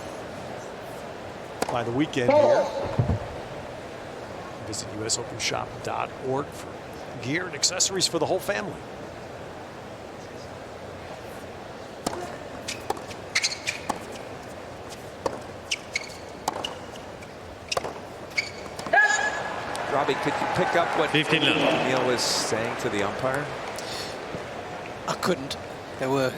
by the weekend here. Visit USOpenShop.org for gear and accessories for the whole family. Robbie, could you pick up what 15 left. Daniil was saying to the umpire? I couldn't. They were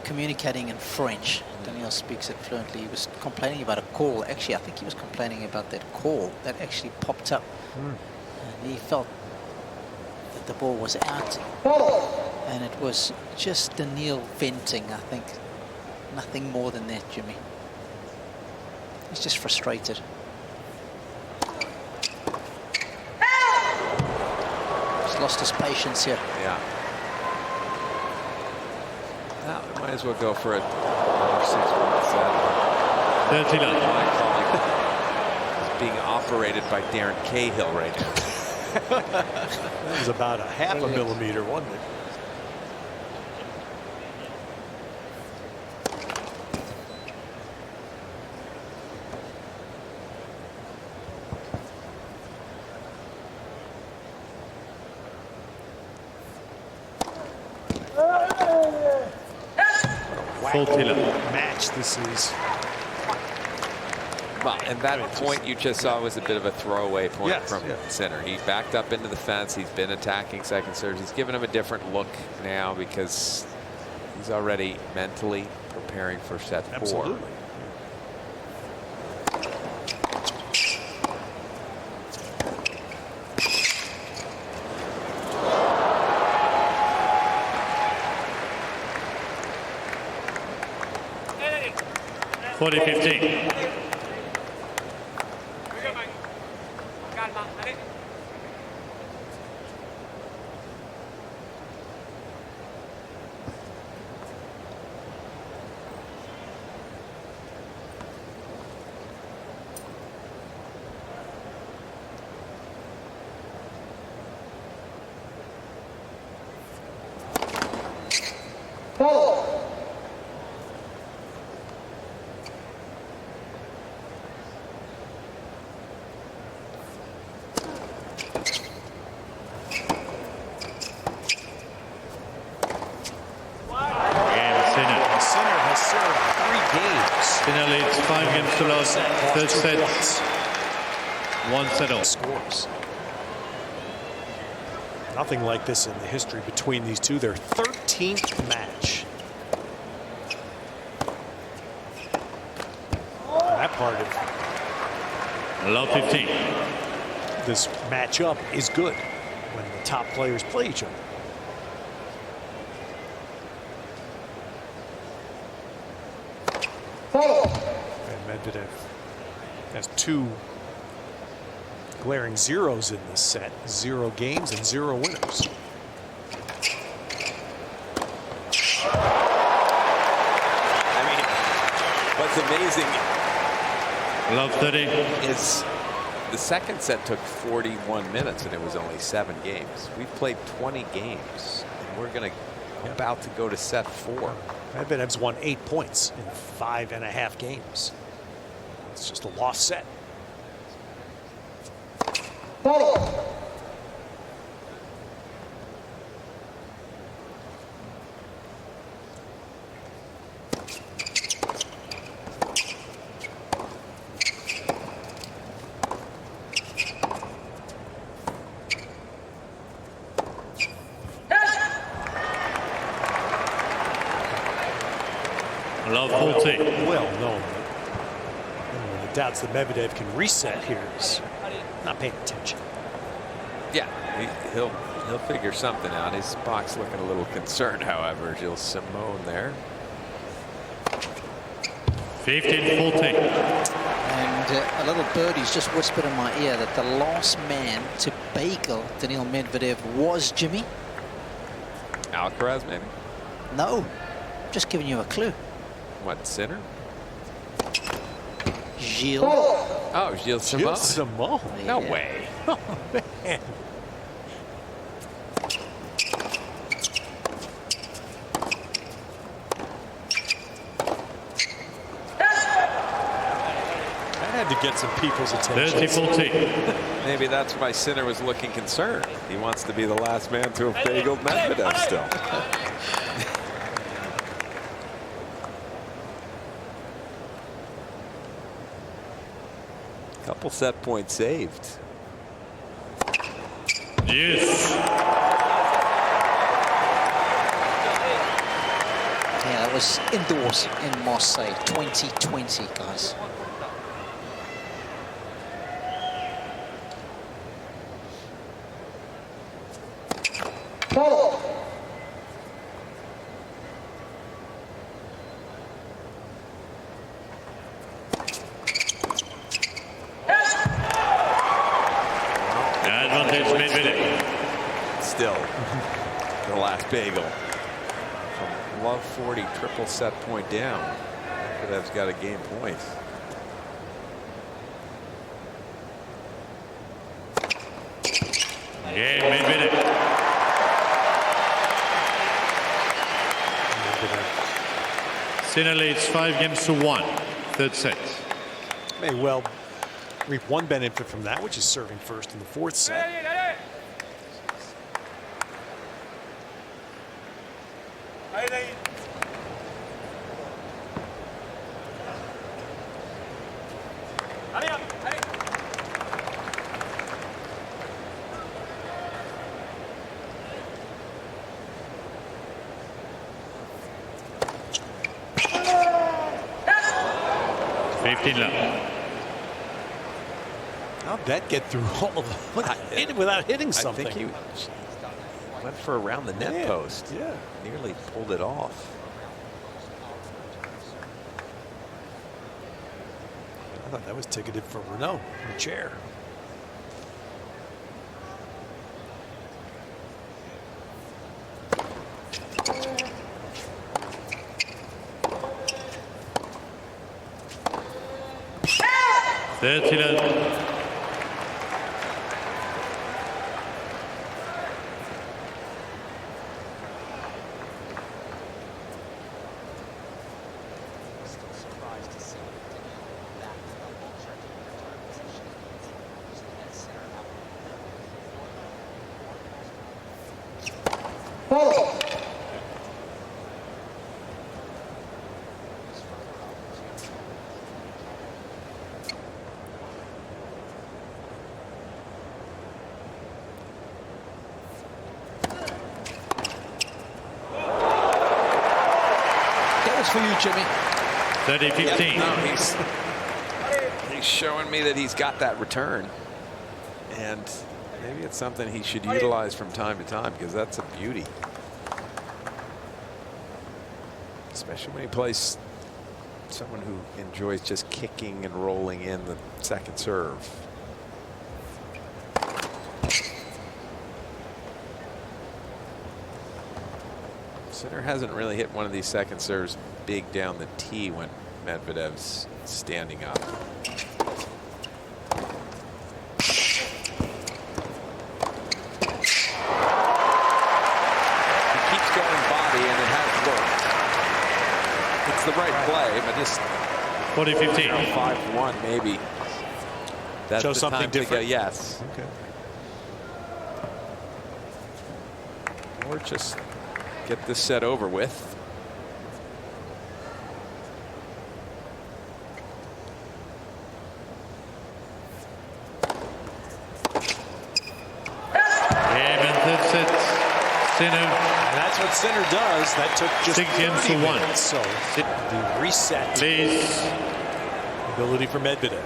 communicating in French. Daniil speaks it fluently. He was complaining about a call. Actually, I think he was complaining about that call that actually popped up. And he felt that the ball was out. And it was just Daniil venting, I think. Nothing more than that, Jimmy. He's just frustrated. He's lost his patience here. Yeah. Now, we might as well go for a 6-1 set. 30 left. My calling is being operated by Darren Cahill right now. That was about a half a millimeter, wasn't it? Match this is. Well, and that point you just saw was a bit of a throwaway point from yes. Sinner. He backed up into the fence. He's been attacking second serves. He's given him a different look now because he's already mentally preparing for set 4. Absolutely. Forty 15. Sinner leads 5 games to love. Third set. 1-0. Scores. Nothing like this in the history between these two. Their 13th match. That part of Love 15. this matchup is good when the top players play each other. And Medvedev has 2 glaring zeros in this set. 0 games and 0 winners. I mean, what's amazing Love 30. is the second set took 41 minutes and it was only 7 games. We've played 20 games and we're about to go to set 4. Medvedev's won 8 points in 5.5 games. It's just a lost set. Love 40. Well, no. Anyone that doubts that Medvedev can reset here is not paying attention. Yeah, he'll figure something out. His box looking a little concerned, however. Gilles Simon there. 15-14. And a little birdie's just whispered in my ear that the last man to bagel Daniil Medvedev was Jimmy. Alcaraz, maybe? No, just giving you a clue. What, Sinner? Gilles. Oh, Gilles Simon. Gilles Simon. No Yeah. way. Oh, man. That had to get some people's attention. 30-14. Maybe that's why Sinner was looking concerned. He wants to be the last man to have bageled Medvedev still. Couple set points saved. Yes. Yeah, that was indoors in Marseille 2020, guys. Advantage Medvedev. Still, the last bagel. From love 40, triple set point down. Medvedev's got a game point. Game Medvedev. Sinner leads 5-1. Third set. May well reap one benefit from that, which is serving first in the fourth set. How'd that get through all of them without hitting something? I think he went for around the net post. Yeah. Nearly pulled it off. I thought that was ticketed for Renault in the chair. For you, Jimmy. 30-15. No, he's showing me that he's got that return, and maybe it's something he should utilize from time to time, because that's a beauty, especially when he plays someone who enjoys just kicking and rolling in the second serve. Sinner hasn't really hit one of these second serves big down the tee when Medvedev's standing up. He keeps going body, and it has worked. It's the right play, but just 40-15. 5-1 maybe. That's Show the something time to different? go, yes. Okay. Or just get this set over with. Sinner. And that's what Sinner does. That took just 6 games to 1. minutes. So the reset. Please. Ability for Medvedev.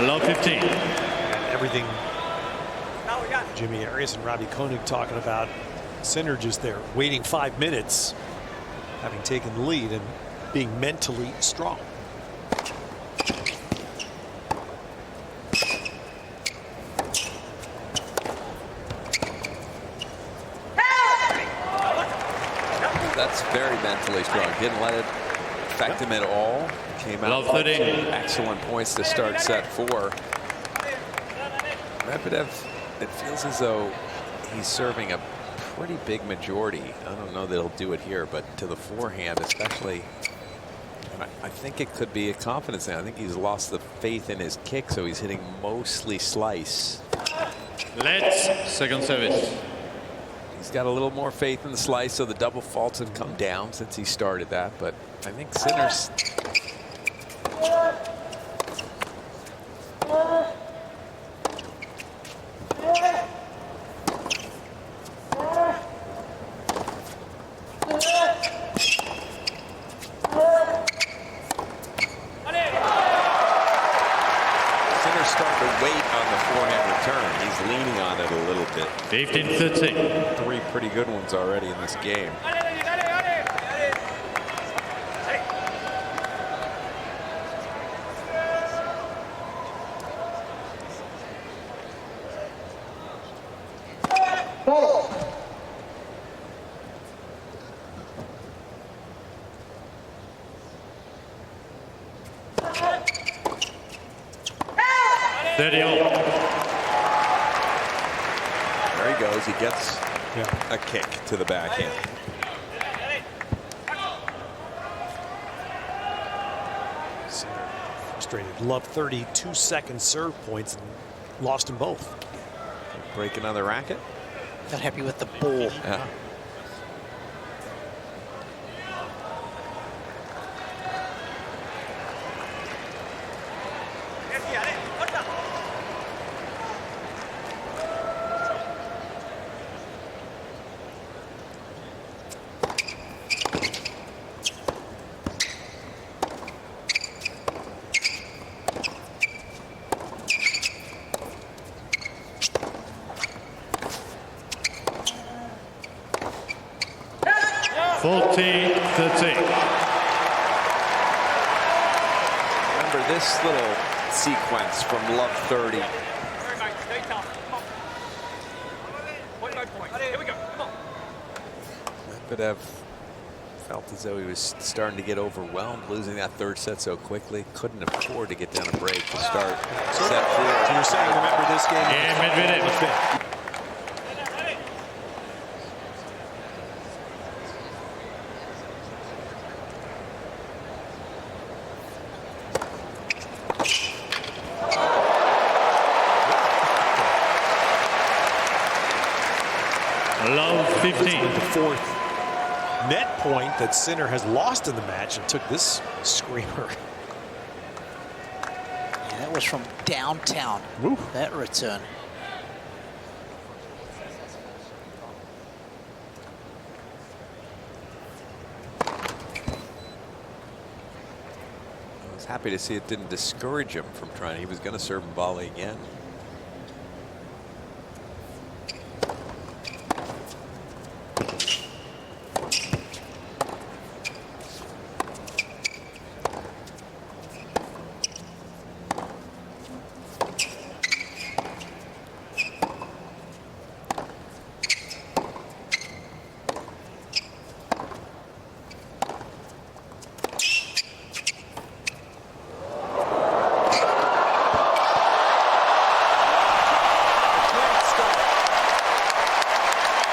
Love 15. And everything Jimmy Arias and Robbie Koenig talking about. Sinner just there waiting 5 minutes, having taken the lead and being mentally strong. That's very mentally strong. Didn't let it affect him at all. Came out Love 13. Excellent points to start set 4. Medvedev, it feels as though he's serving a pretty big majority. I don't know that he'll do it here, but to the forehand especially, I think it could be a confidence thing. I think he's lost the faith in his kick, so he's hitting mostly slice. Let's second service. He's got a little more faith in the slice, so the double faults have come down since he started that, but I think Sinner's starting to wait on the forehand return. He's leaning on it a little bit. 15-13. 3 pretty good ones already in this game. There he goes. He gets a kick to the backhand. Sinner frustrated. Love 32-second serve points and lost them both. Break another racket. Not happy with the ball. Yeah. Remember this little sequence from Love 30. Medvedev felt as though he was starting to get overwhelmed, losing that third set so quickly. Couldn't afford to get down a break to start set 4. So you're saying, remember this game? Yeah, Medvedev. Love 15. The 4th net point that Sinner has lost in the match and took this screamer. Yeah, that was from downtown. Woo. That return. I was happy to see it didn't discourage him from trying. He was going to serve and volley again.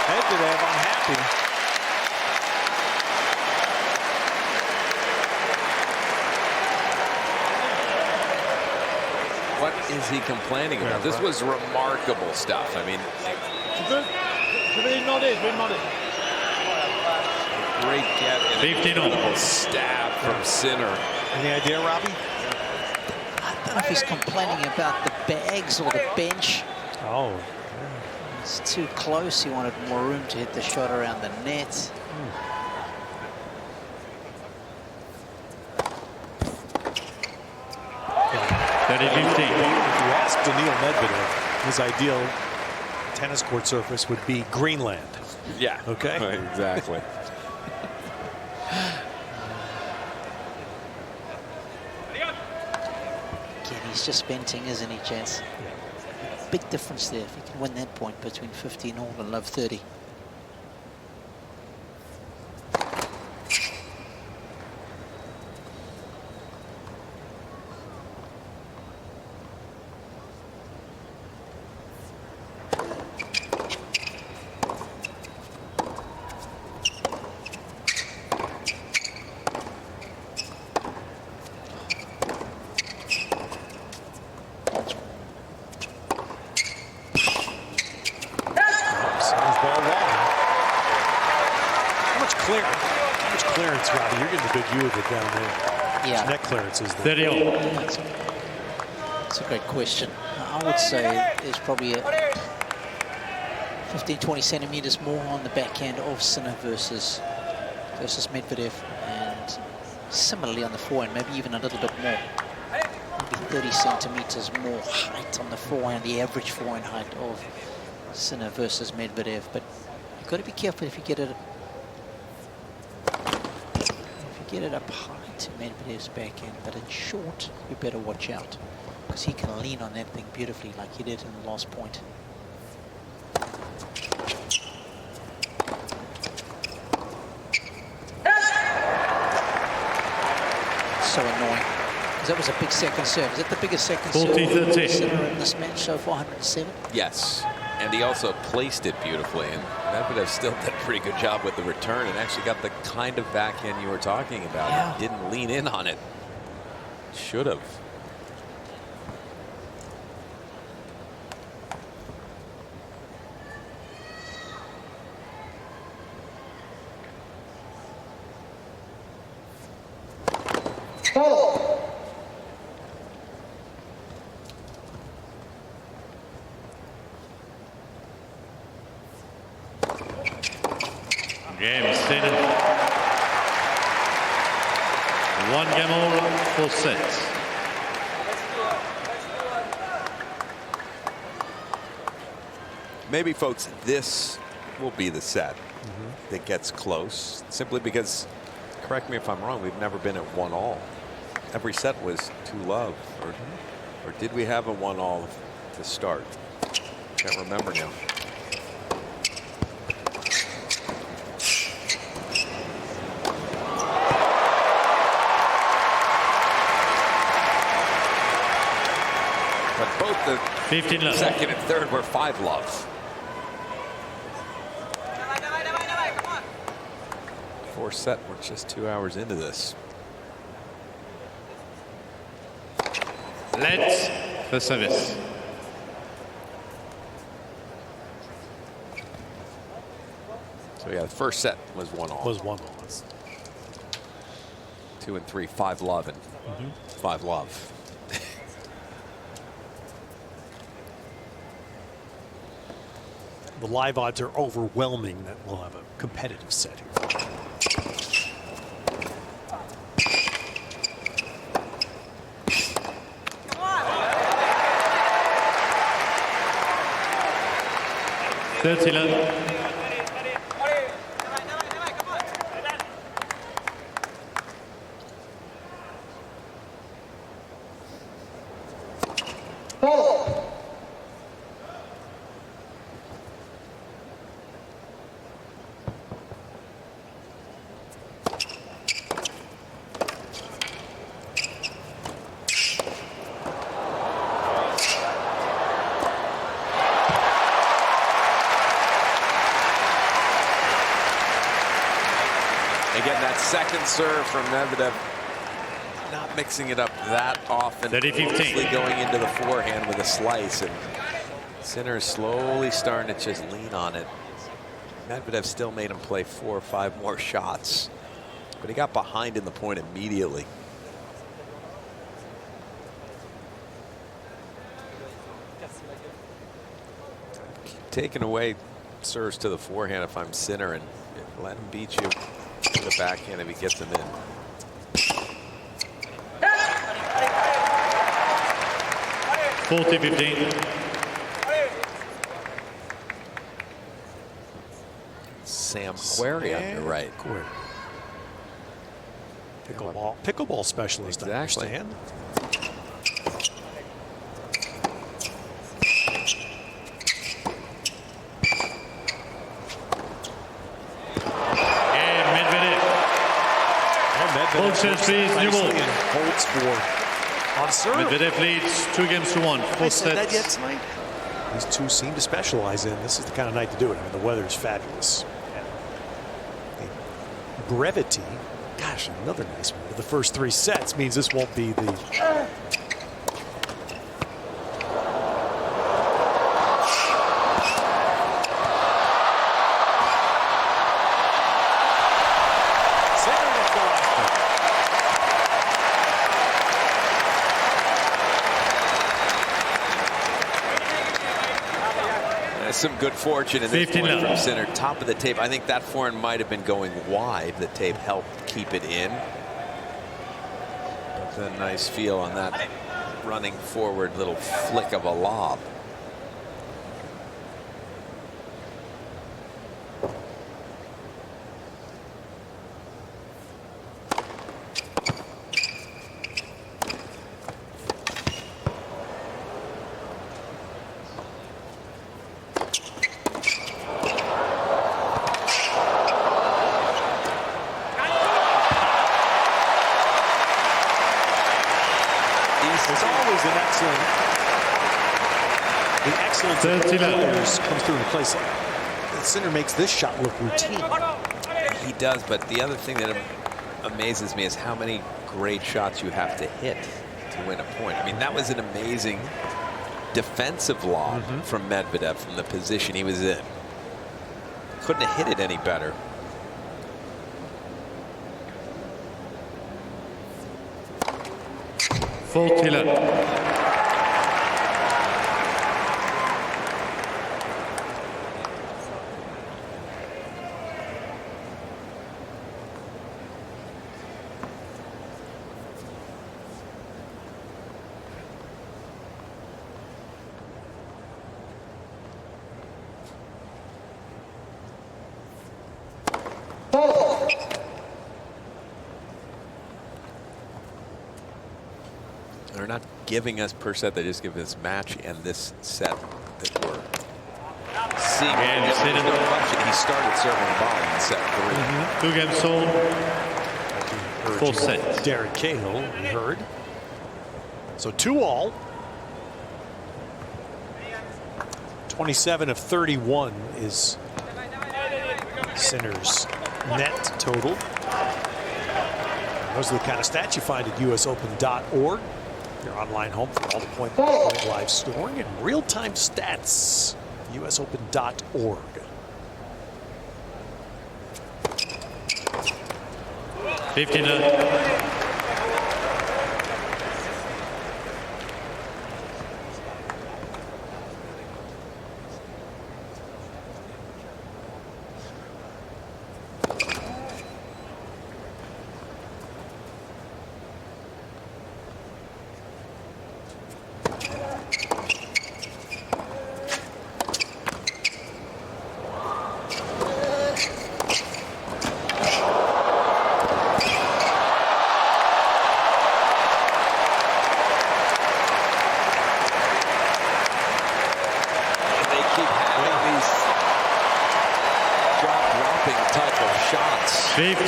Medvedev unhappy. What is he complaining about? This was remarkable stuff. I mean, great get and 15 incredible stab from Sinner. Any idea, Robbie? I don't know if he's complaining about the bags or the bench. Oh. It's too close. He wanted more room to hit the shot around the net. 30-15. If you ask Daniil Medvedev, his ideal tennis court surface would be Greenland. Yeah. Okay. Exactly. Again, he's just venting, isn't he, Chance? Big difference there if he can win that point between 15 all and love 30. Robbie, you're getting a good view of it down there. Yeah. Net clearance is there. 30 all. That's a great question. I would say there's probably a 15-20 centimeters more on the backhand of Sinner versus Medvedev, and similarly on the forehand, maybe even a little bit more. Maybe 30 centimeters more height on the forehand, the average forehand height of Sinner versus Medvedev. But you've got to be careful if you get it. Get it up high to Medvedev's backhand, but in short, you better watch out because he can lean on that thing beautifully like he did in the last point. So annoying because that was a big second serve. Is that the biggest second serve in this match so far, 107? Yes, and he also placed it beautifully, and Medvedev still did a pretty good job with the return and actually got the kind of backhand you were talking about. Yeah. He didn't lean in on it. Should have. Game extended. 1 game all, 4 sets. Maybe, folks, this will be the set that gets close, simply because, correct me if I'm wrong, we've never been at 1-all. Every set was 2-love, or did we have a 1-all to start? Can't remember now. But both the 15 love. second and third were 5-love. 4 set, we're just 2 hours into this. Let's the service. So yeah, the first set was 1-all. Was 1-all. 2 and 3, 5-love and 5-love. The live odds are overwhelming that we'll have a competitive set here. Again, that second serve from Medvedev, not mixing it up that often. 30-15. Mostly going into the forehand with a slice, and Sinner is slowly starting to just lean on it. Medvedev still made him play 4 or 5 more shots, but he got behind in the point immediately. Keep taking away serves to the forehand if I'm Sinner, and let him beat you to the backhand if he gets them in. Sam Querrey on the right. Pickleball specialist, Exactly. I understand. Holds for on serve. Medvedev leads 2 games to 1. Have I said that yet tonight? These two seem to specialize in. This is the kind of night to do it. I mean, the weather is fabulous. And the brevity. Gosh, another nice one. The first 3 sets means this won't be the. Some good fortune in this point from Sinner. Top of the tape. I think that forehand might have been going wide. The tape helped keep it in. But a nice feel on that running forward little flick of a lob. Players comes through in a place like Sinner makes this shot look routine. He does, but the other thing that amazes me is how many great shots you have to hit to win a point. I mean, that was an amazing defensive lob from Medvedev from the position he was in. Couldn't have hit it any better. Full tiller. They're not giving us per set, they just give this match and this set that we're seeing. There's no question he started serving the ball in set 3. 2 games sold. Full set. Derek Cahill, we heard. So 2-all. 27 of 31 is Sinner's net total. Those are the kind of stats you find at usopen.org. Your online home for all the point-by-point live scoring and real-time stats. usopen.org.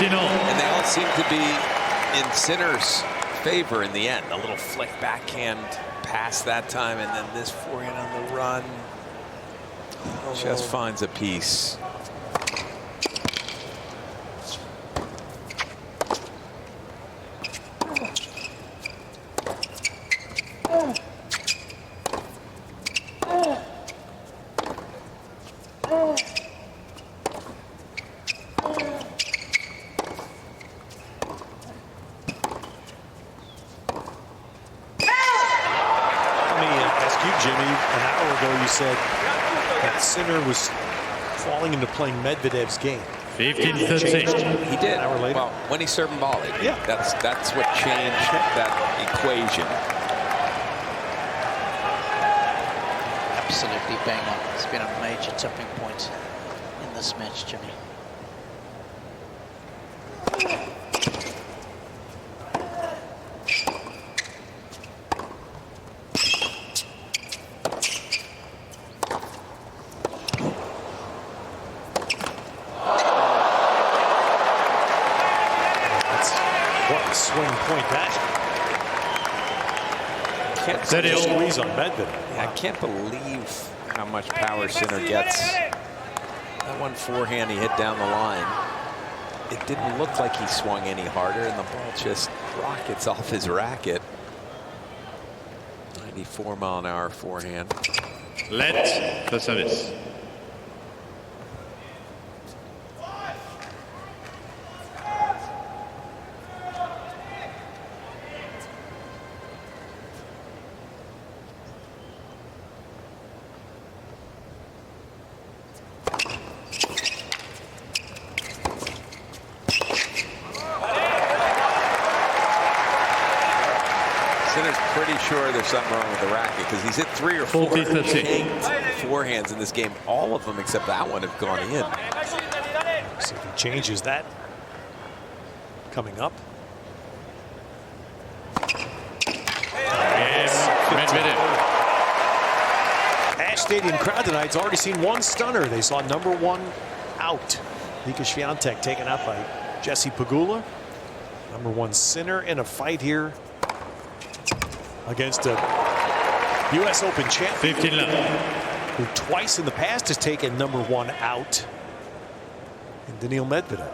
And they all seem to be in Sinner's favor in the end. A little flick backhand pass that time, and then this forehand on the run. Just finds a piece. said that Sinner was falling into playing Medvedev's game. 15-13. He did. An hour later. Well, when he's serving volley. Yeah. That's what changed that equation. Absolutely bang on. It's been a major tipping point in this match, Jimmy. What a swing point that. Can't Squeeze on Medvedev. I can't believe how much power Sinner gets. That one forehand he hit down the line, it didn't look like he swung any harder, and the ball just rockets off his racket. 94-mile-an-hour forehand. Let the service. Sinner's pretty sure there's something wrong with the racket because he's hit 3 or 4 shanked forehands in this game. All of them except that one have gone in. See if he changes that. Coming up. Yes, Medvedev. Ash Stadium crowd tonight's already seen one stunner. They saw number 1 out. Vika Swiatek taken out by Jesse Pegula. Number 1 Sinner in a fight here against a U.S. Open champion 15 left. who twice in the past has taken number 1 out in Daniil Medvedev.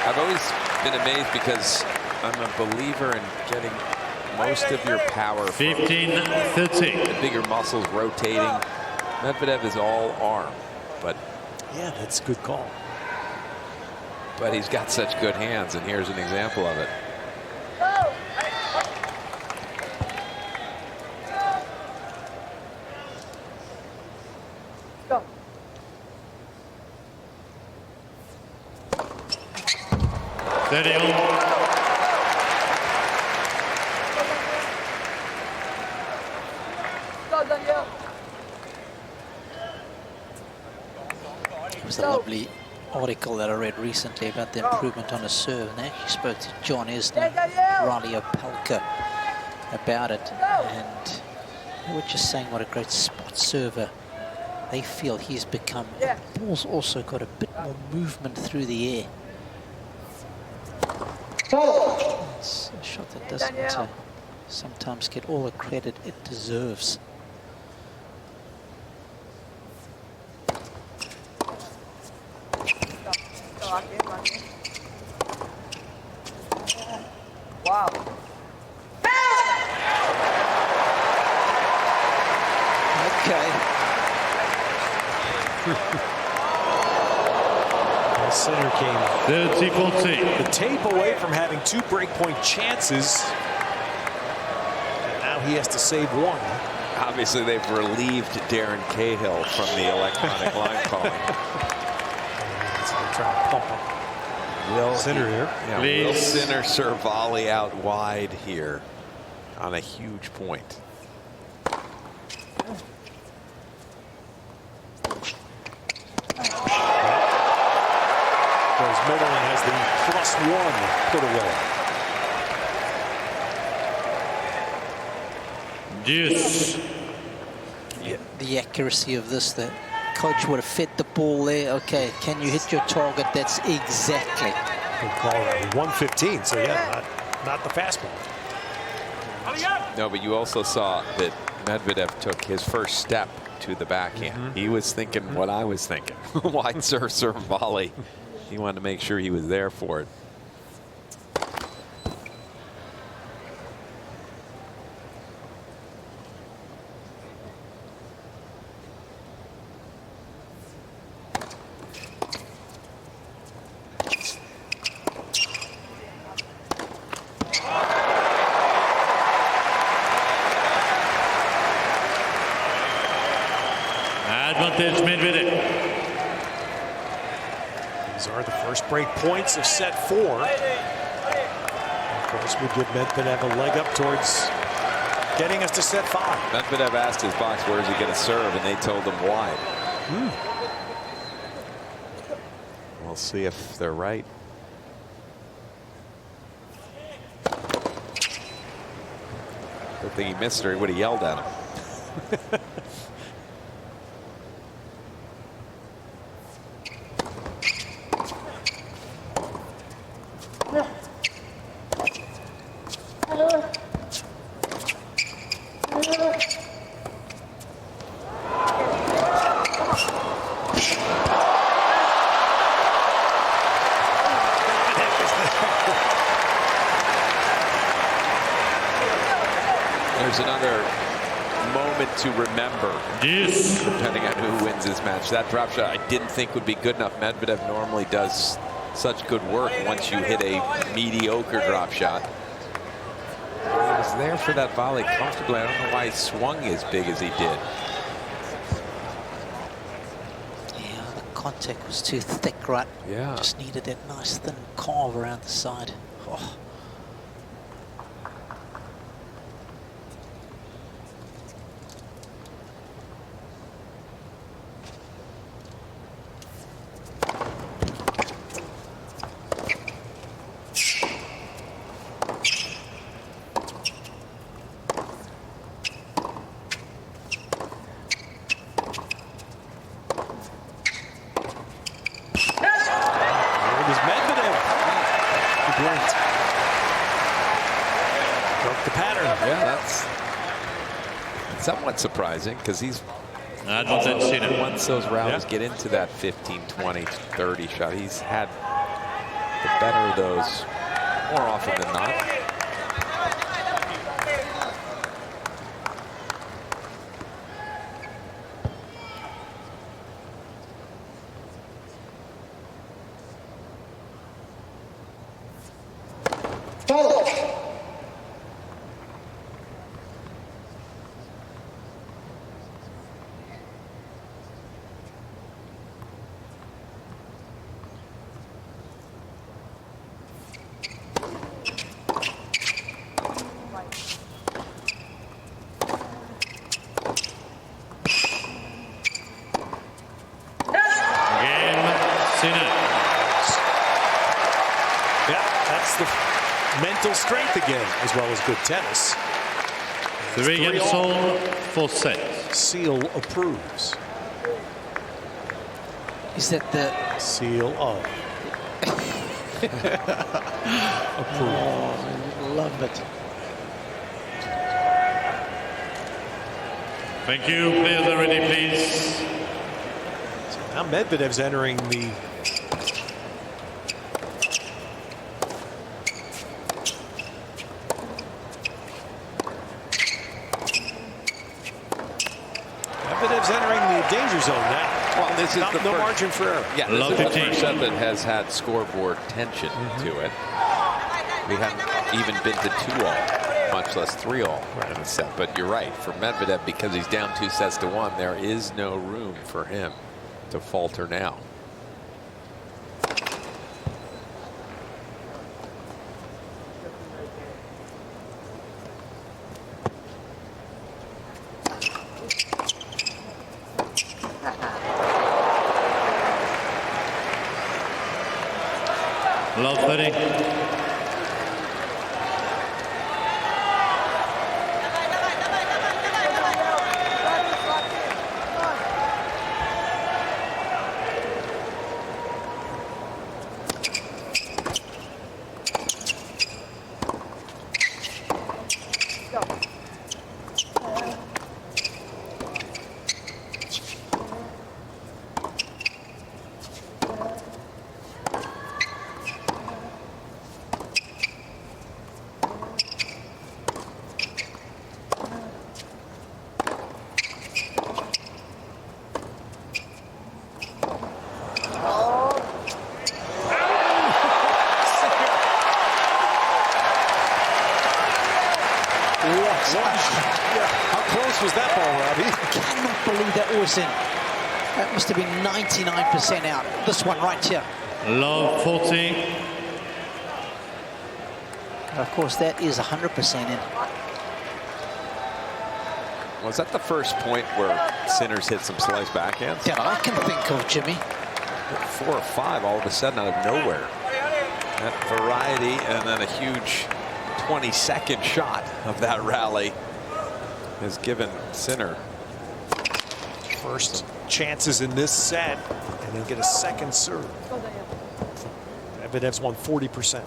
I've always been amazed because I'm a believer in getting most of your power from 15-13. the bigger muscles rotating. Medvedev is all arm, but Yeah, that's a good call. he's got such good hands, and here's an example of it. Go. Go, Daniil. It was a lovely article that I read recently about the improvement on a serve, and I actually spoke to John Isner, Riley Opelka about it, and they were just saying what a great spot server they feel he's become. The ball's also got a bit more movement through the air. It's a shot that doesn't sometimes get all the credit it deserves. Wow. Okay. Sinner came 30-14. the tape away from having 2 breakpoint chances he has to save one. Obviously, they've relieved Darren Cahill from the electronic line calling. So they're trying to pump up Sinner here. Yeah, will Sinner serve volley out wide here on a huge point? Whereas Middleton has the +1 put away. Deuce. The accuracy of this, the coach would have fed the ball there. Okay, can you hit your target? That's exactly. Good call around 115. So yeah, not the fastball. No, but you also saw that Medvedev took his first step to the backhand. He was thinking what I was thinking. Wide serve volley. He wanted to make sure he was there for it. Advantage Medvedev. These are the first break points of set 4. Of course, would give Medvedev a leg up towards getting us to set 5. Medvedev asked his box, where is he going to serve, and they told him wide. We'll see if they're right. Good thing he missed her. He would have yelled at him. There's another moment to remember. Yes. Depending on who wins this match. That drop shot I didn't think would be good enough. Medvedev normally does such good work once you hit a mediocre drop shot. He was there for that volley comfortably. I don't know why he swung as big as he did. Yeah, the contact was too thick, right? Yeah. Just needed that nice thin carve around the side. Oh. Somewhat surprising because he's once those rounds get into that 15, 20, 30 shot, he's had the better of those more often than not. Mental strength again, as well as good tennis. 3-game sole for set. Seal approves. Is that the seal of approval? Oh, love it. Thank you. Players are ready, please. So now Medvedev's entering the danger zone now. Well, this is no margin for error. Yeah, this is the first set that has had scoreboard tension to it. We haven't even been to 2-all. much less 3-all in the set. But you're right, for Medvedev, because he's down 2-1, there is no room for him to falter now. Love 30. How close was that ball, Robbie? I cannot believe that was in. That must have been 99% out. This one right here. Love 40. Of course, that is 100% in. Was that the first point where Sinner's hit some slice backhands? That I can think of, Jimmy. 4 or 5 all of a sudden out of nowhere. That variety, and then a huge 22nd shot of that rally has given Sinner First chances in this set, and then get a second serve. Medvedev's won 40%.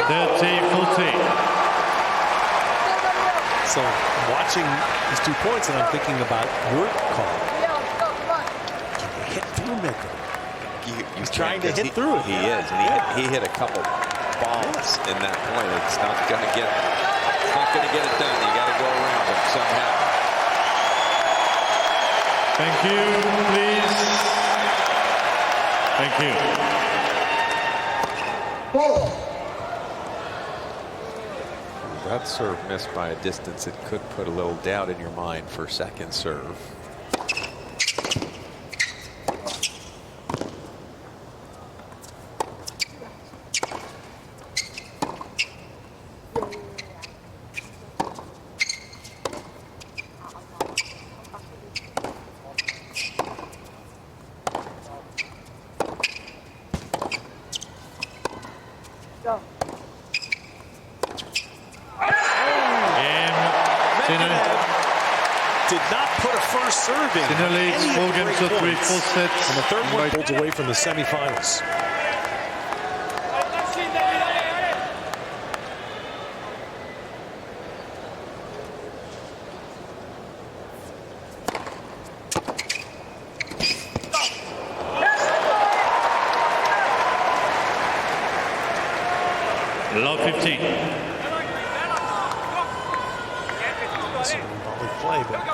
Go, 15-14. So I'm watching these 2 points, and I'm thinking about your call. Can you hit through Medvedev? He's trying to hit through it. He is, and he hit a couple balls in that point. It's not going to get it done. You got to go around him somehow. Thank you, please. Thank you. That serve missed by a distance it could put a little doubt in your mind for second serve. Did not put a first serve in. Sinner leads 4 games to 3 full sets. And the third one holds away from the semifinals. Love 15.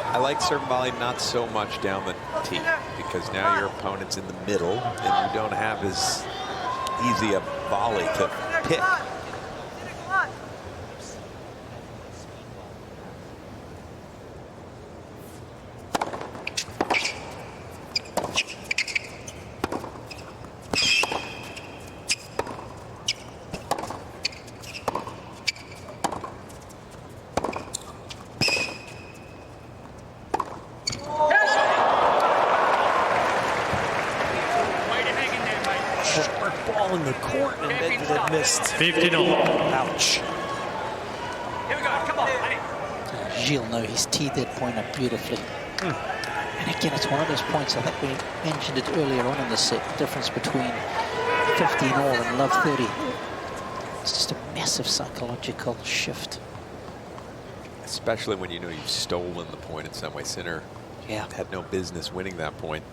I like serve and volley not so much down the tee, because now your opponent's in the middle and you don't have as easy a volley to pick. sharp ball in the court, and Medvedev missed. 15-all. Ouch. Here we go. Come on, Danny. Gilles, no, he's teed that point up beautifully. And again, it's one of those points, I think we mentioned it earlier on in the set, the difference between 15-all and love 30. It's just a massive psychological shift. Especially when you know you've stolen the point in some way. Sinner had no business winning that point.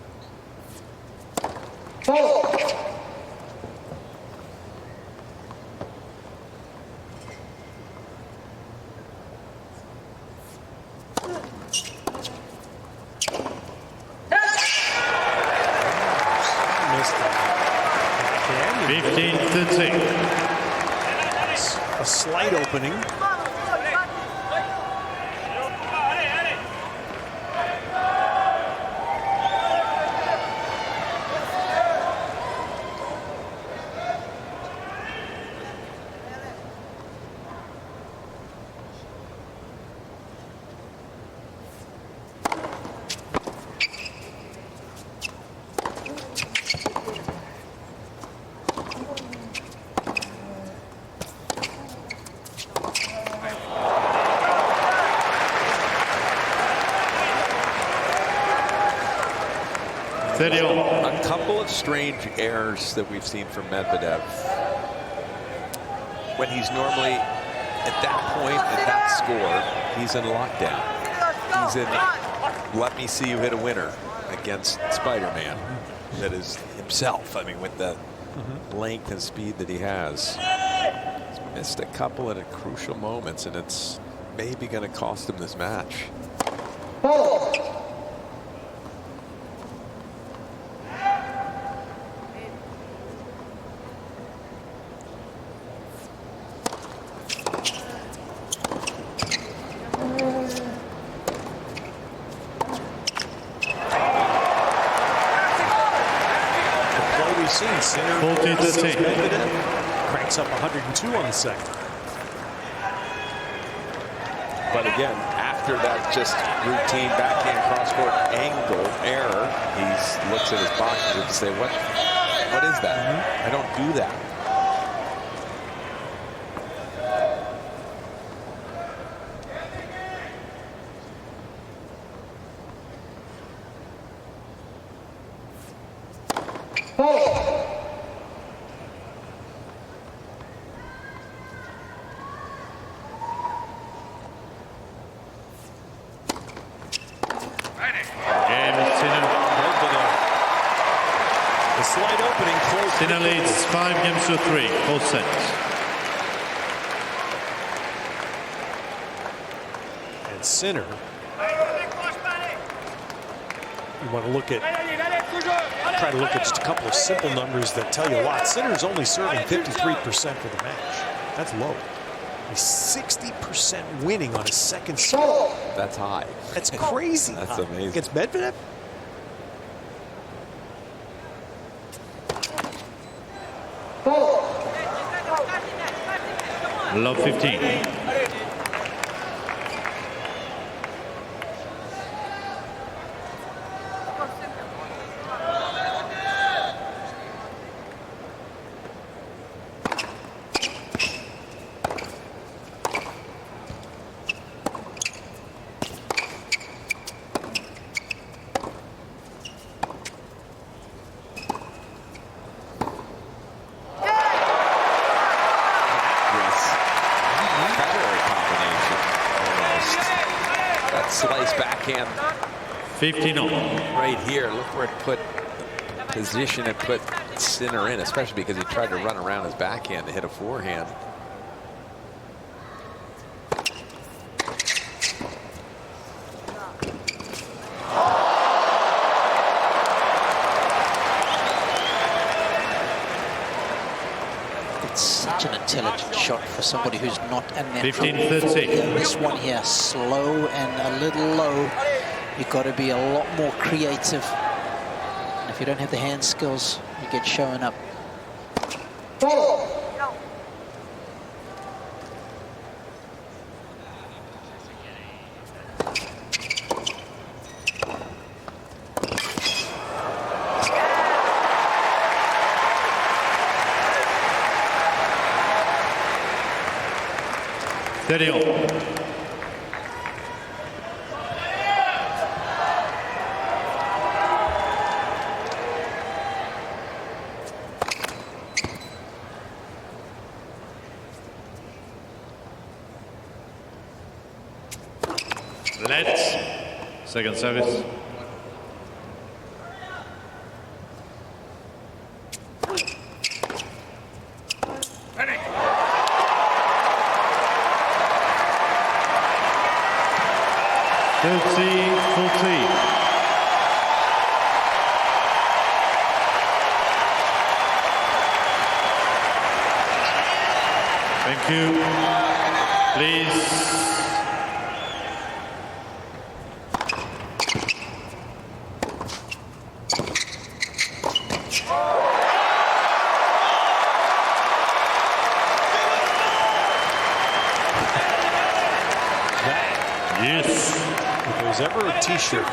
Missed that. 15-13. A slight opening. A couple of strange errors that we've seen from Medvedev. When he's normally at that point, at that score, he's in lockdown. He's in, let me see you hit a winner against Spider-Man. That is himself. I mean, with the length and speed that he has. He's missed a couple at crucial moments, and it's maybe going to cost him this match. Sinner 14-13. Medvedev cranks up 102 on the second. But again, after that just routine backhand cross-court angle error, he looks at his boxes and say, what is that? I don't do that. Sinner leads 5-3, both sets. And Sinner, you want to look at, try to look at just a couple of simple numbers that tell you a lot. Sinner's only serving 53% for the match. That's low. He's 60% winning on his second serve. That's high. That's crazy. That's amazing. Against Medvedev? Love 15. Slice backhand. 15-all. Right here. Look where it put position it put Sinner in, especially because he tried to run around his backhand to hit a forehand. It's such an intelligent shot for somebody who's not a natural. 15-13. This one here, slow and a little low. You've got to be a lot more creative. And if you don't have the hand skills, you get shown up. 30. Let's second service. Thank you. Please. Yes. If there's ever a T-shirt I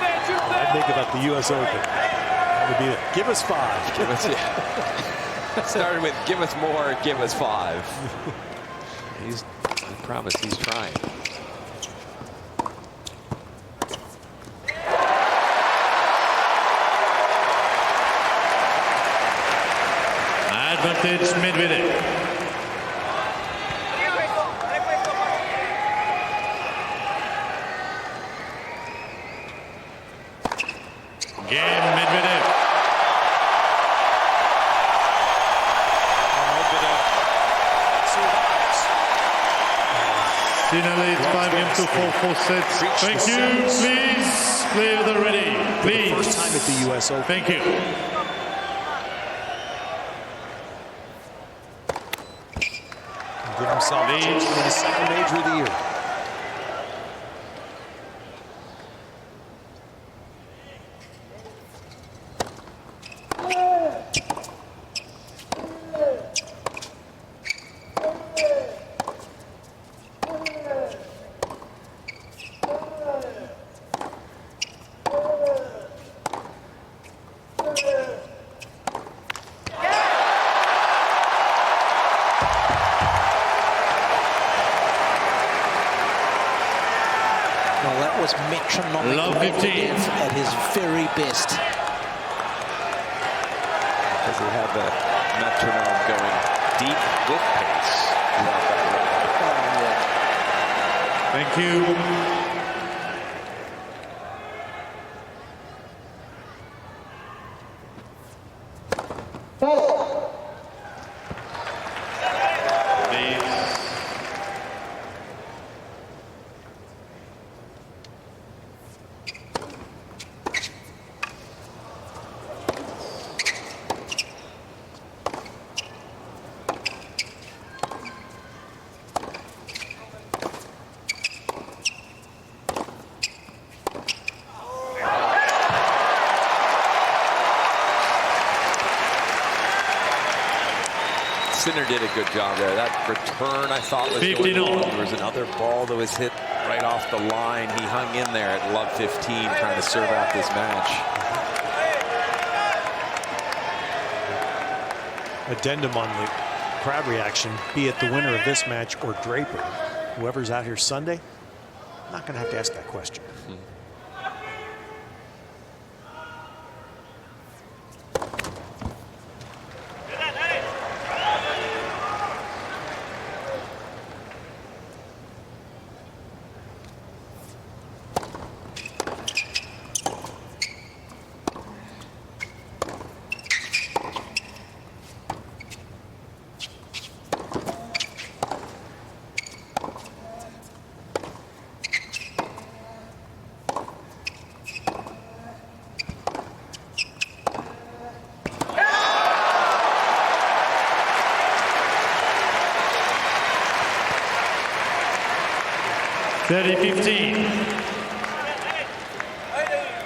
think about the U.S. Open, it would be it. Give us 5. Give us, yeah. Started with give us more, give us 5. I promise he's trying. Advantage Medvedev. Game Medvedev. Sinner leads 5-2, 4-4 sets. Thank you. Please clear the ready. Please. First time at the U.S. Open. Thank you. Give himself a chance to win his second major of the year. Well, that was metronomic Medvedev at his very best. Because he had the metronome going deep with pace throughout that Thank you. Sinner did a good job there. That return, I thought, was going on. There was another ball that was hit right off the line. He hung in there at love 15, trying to serve out this match. Addendum on the crowd reaction, be it the winner of this match or Draper, whoever's out here Sunday, I'm not going to have to ask that question.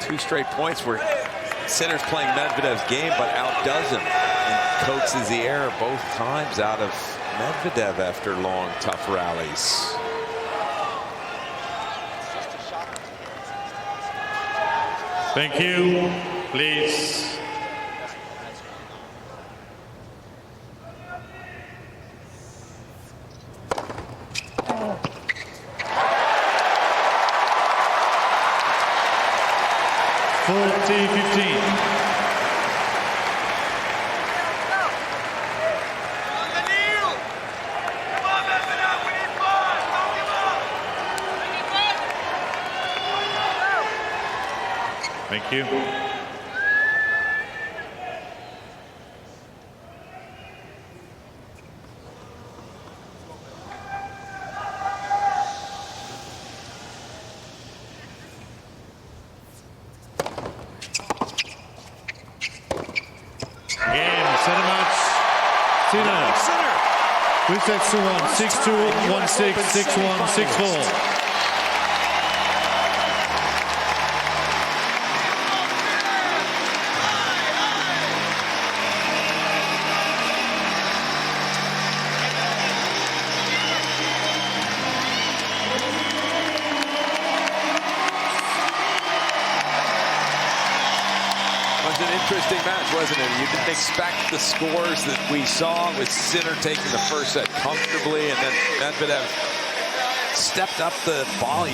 Two straight points where Sinner's playing Medvedev's game, but outdoes him and coaxes the air both times out of Medvedev after long, tough rallies. Thank you. Please. 20-15. Thank you. Sinner. We set 2-1, 6-2, 1-6, 6-1, 6-4. An interesting match, wasn't it? You didn't expect the scores that we saw with Sinner taking the first set comfortably, and then Medvedev stepped up the volume.